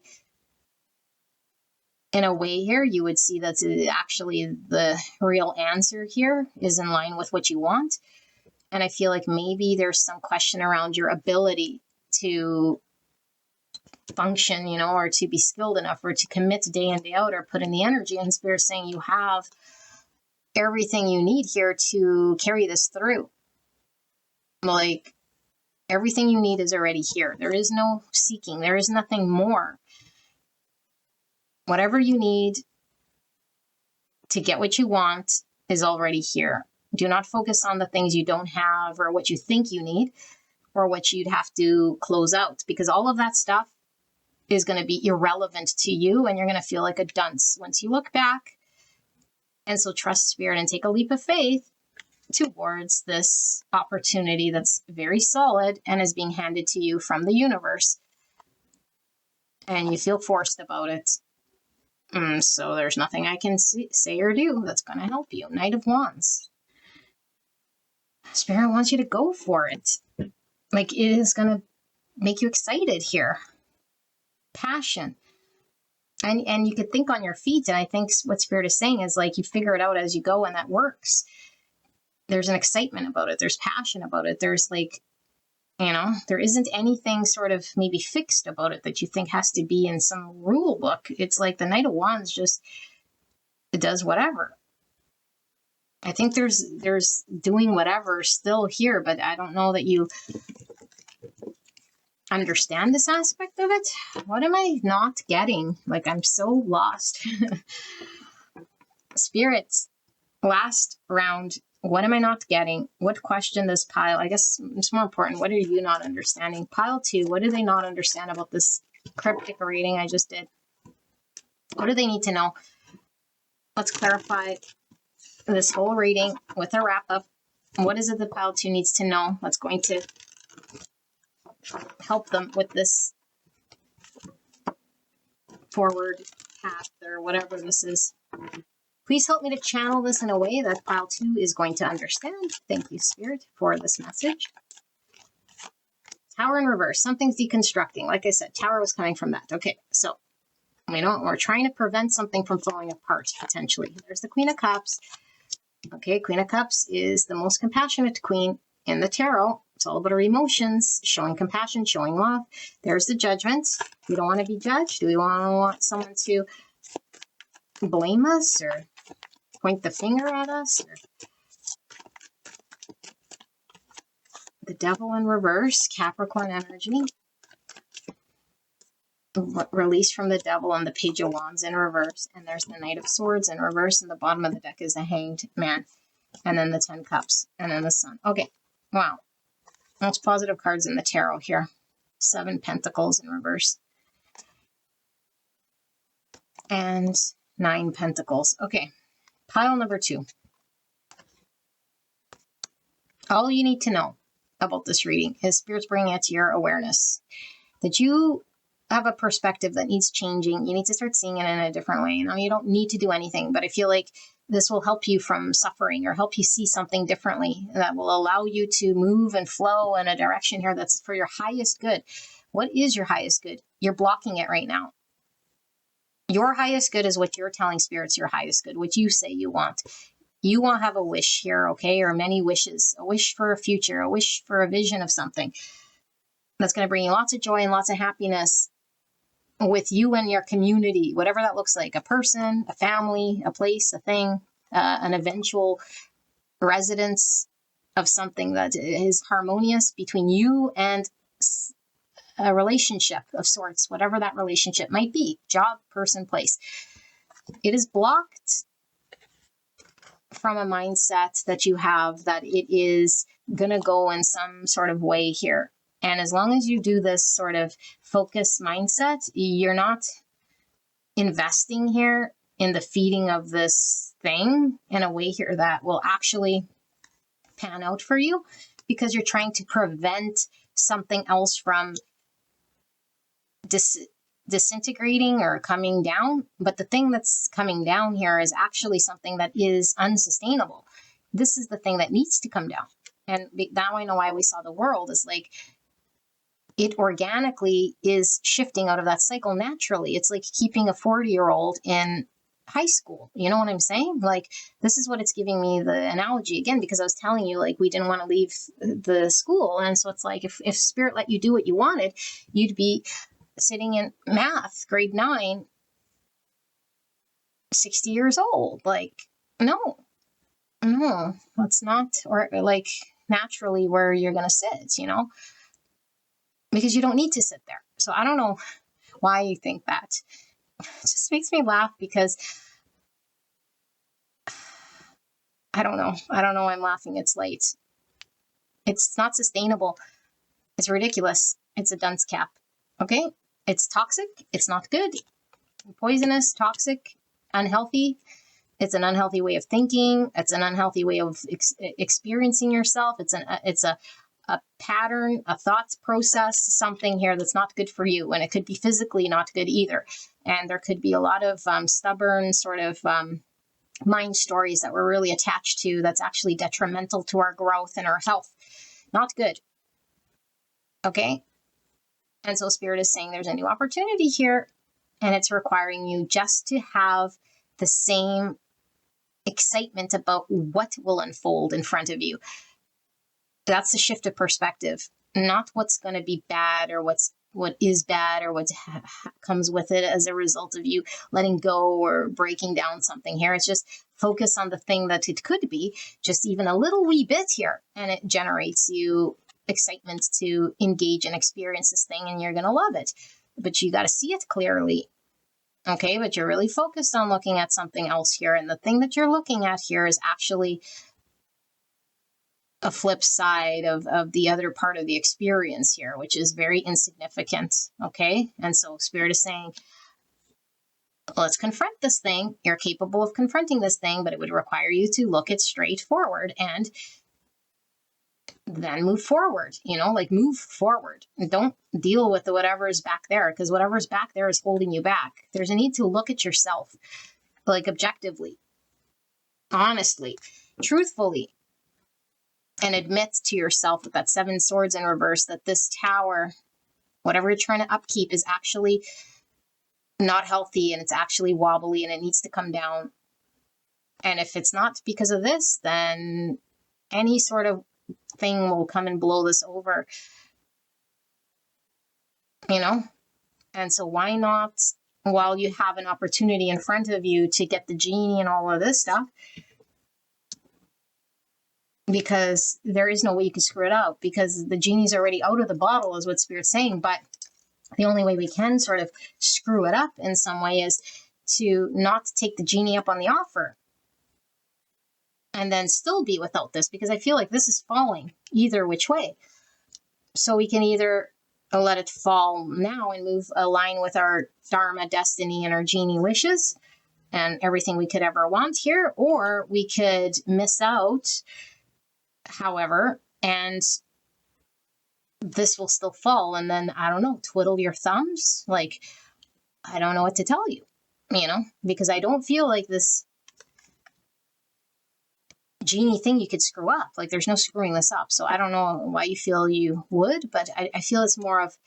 in a way here, you would see that actually the real answer here is in line with what you want. And I feel like maybe there's some question around your ability to function, or to be skilled enough, or to commit day in, day out, or put in the energy. And Spirit saying you have everything you need here to carry this through. Like, everything you need is already here. There is no seeking. There is nothing more. Whatever you need to get what you want is already here. Do not focus on the things you don't have, or what you think you need, or what you'd have to close out, because all of that stuff is going to be irrelevant to you, and you're going to feel like a dunce once you look back. And so trust Spirit and take a leap of faith towards this opportunity that's very solid and is being handed to you from the universe. And you feel forced about it. So there's nothing I can say or do that's going to help you. Knight of Wands. Spirit wants you to go for it. Like, it is going to make you excited here. Passion. And you could think on your feet, and I think what Spirit is saying is, like, you figure it out as you go, and that works. There's an excitement about it. There's passion about it. There's, like, There isn't anything sort of maybe fixed about it that you think has to be in some rule book. It's like the Knight of Wands just does whatever. I think there's doing whatever still here, but I don't know that you understand this aspect of it. What am I not getting? Like, I'm so lost. Spirits, last round. What am I not getting? What question does pile? I guess it's more important. What are you not understanding? Pile 2, what do they not understand about this cryptic reading I just did? What do they need to know? Let's clarify this whole reading with a wrap up. What is it that pile 2 needs to know that's going to help them with this forward path or whatever this is? Please help me to channel this in a way that pile 2 is going to understand. Thank you, Spirit, for this message. Tower in reverse. Something's deconstructing. Like I said, Tower was coming from that. Okay, so we're trying to prevent something from falling apart, potentially. There's the Queen of Cups. Okay, Queen of Cups is the most compassionate queen in the tarot. It's all about our emotions, showing compassion, showing love. There's the Judgment. We don't want to be judged. Do we want someone to blame us or point the finger at us? Or the Devil in reverse, Capricorn energy. Release from the Devil and the Page of Wands in reverse. And there's the Knight of Swords in reverse. And the bottom of the deck is the Hanged Man. And then the 10 Cups. And then the Sun. Okay. Wow. Most positive cards in the tarot here. 7 Pentacles in reverse. And 9 Pentacles. Okay. Pile number 2. All you need to know about this reading is Spirit's bringing it to your awareness. That you have a perspective that needs changing. You need to start seeing it in a different way. You don't need to do anything, but I feel like this will help you from suffering or help you see something differently that will allow you to move and flow in a direction here that's for your highest good. What is your highest good? You're blocking it right now. Your highest good is what you're telling spirits your highest good, what you say you want. You want to have a wish here, okay, or many wishes, a wish for a future, a wish for a vision of something that's going to bring you lots of joy and lots of happiness with you and your community, whatever that looks like, a person, a family, a place, a thing, an eventual residence of something that is harmonious between you and a relationship of sorts, whatever that relationship might be, job, person, place. It is blocked from a mindset that you have that it is going to go in some sort of way here. And as long as you do this sort of focus mindset, you're not investing here in the feeding of this thing in a way here that will actually pan out for you, because you're trying to prevent something else from disintegrating or coming down. But the thing that's coming down here is actually something that is unsustainable. This is the thing that needs to come down. And now I know why we saw the world is like, it organically is shifting out of that cycle naturally. It's like keeping a 40-year-old in high school. You know what I'm saying? Like, this is what it's giving me the analogy again, because I was telling you, like, we didn't want to leave the school. And so it's like, if Spirit let you do what you wanted, you'd be sitting in math, grade 9, 60 years old. Like, no, that's not, or like naturally where you're going to sit, because you don't need to sit there. So I don't know why you think that. It just makes me laugh because I don't know. I'm laughing. It's late. It's not sustainable. It's ridiculous. It's a dunce cap. Okay? It's toxic. It's not good. Poisonous, toxic, unhealthy. It's an unhealthy way of thinking. It's an unhealthy way of experiencing yourself. It's a pattern, a thoughts process, something here that's not good for you. And it could be physically not good either. And there could be a lot of stubborn sort of mind stories that we're really attached to that's actually detrimental to our growth and our health. Not good. Okay? And so Spirit is saying there's a new opportunity here, and it's requiring you just to have the same excitement about what will unfold in front of you. That's the shift of perspective. not what's going to be bad or what is bad or what comes with it as a result of you letting go or breaking down something here. It's just focus on the thing that it could be, just even a little wee bit here, and it generates you excitement to engage and experience this thing, and you're going to love it. But you got to see it clearly. Okay, but you're really focused on looking at something else here, and the thing that you're looking at here is actually a flip side of the other part of the experience here, which is very insignificant. Okay, and so Spirit is saying, let's confront this thing. You're capable of confronting this thing, but it would require you to look it straight forward and then move forward, like move forward. Don't deal with whatever's back there, because whatever's back there is holding you back. There's a need to look at yourself, like objectively, honestly, truthfully, and admit to yourself with that 7 swords in reverse that this tower, whatever you're trying to upkeep, is actually not healthy, and it's actually wobbly, and it needs to come down. And if it's not because of this, then any sort of thing will come and blow this over, And so why not, while you have an opportunity in front of you to get the genie and all of this stuff, because there is no way you can screw it up, because the genie's already out of the bottle, is what Spirit's saying. But the only way we can sort of screw it up in some way is to not take the genie up on the offer and then still be without this, because I feel like this is falling either which way. So we can either let it fall now and align with our dharma, destiny, and our genie wishes and everything we could ever want here, or we could miss out, however, and this will still fall, and then, I don't know, twiddle your thumbs. Like, I don't know what to tell you, because I don't feel like this genie thing you could screw up. Like, there's no screwing this up. So I don't know why you feel you would, but I feel it's more of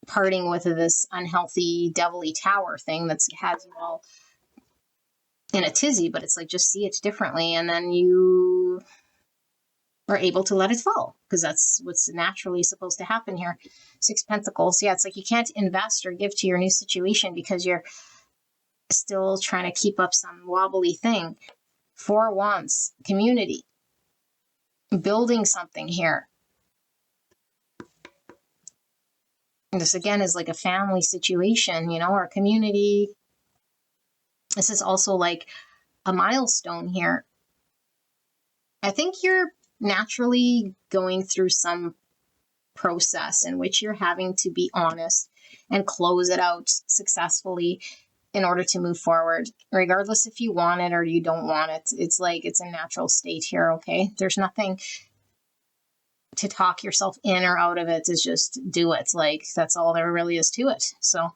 parting with this unhealthy, devilly tower thing that's has you all in a tizzy. But it's like, just see it differently, and then you are able to let it fall, because that's what's naturally supposed to happen here. 6 Pentacles. Yeah, it's like you can't invest or give to your new situation because you're still trying to keep up some wobbly thing. 4 Wands, community, building something here. And this again is like a family situation, or community. This is also like a milestone here. I think you're naturally going through some process in which you're having to be honest and close it out successfully in order to move forward, regardless if you want it or you don't want it. It's like, it's a natural state here, okay? There's nothing to talk yourself in or out of it. It's just do it. Like, that's all there really is to it. So,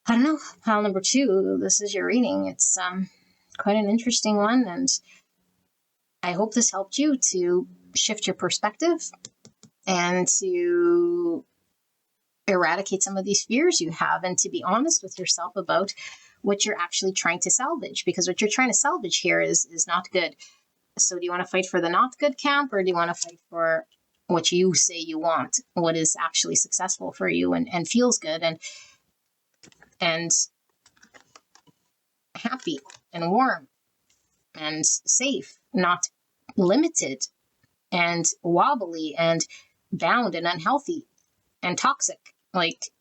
I don't know. Pile number 2, this is your reading. It's quite an interesting one, and I hope this helped you to shift your perspective and to eradicate some of these fears you have, and to be honest with yourself about what you're actually trying to salvage, because what you're trying to salvage here is not good. So do you want to fight for the not good camp, or do you want to fight for what you say you want, what is actually successful for you and feels good and happy and warm and safe, not limited and wobbly and bound and unhealthy and toxic? Like,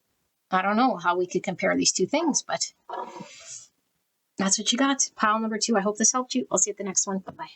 I don't know how we could compare these two things, but that's what you got. Pile number 2. I hope this helped you. I'll see you at the next one. Bye-bye.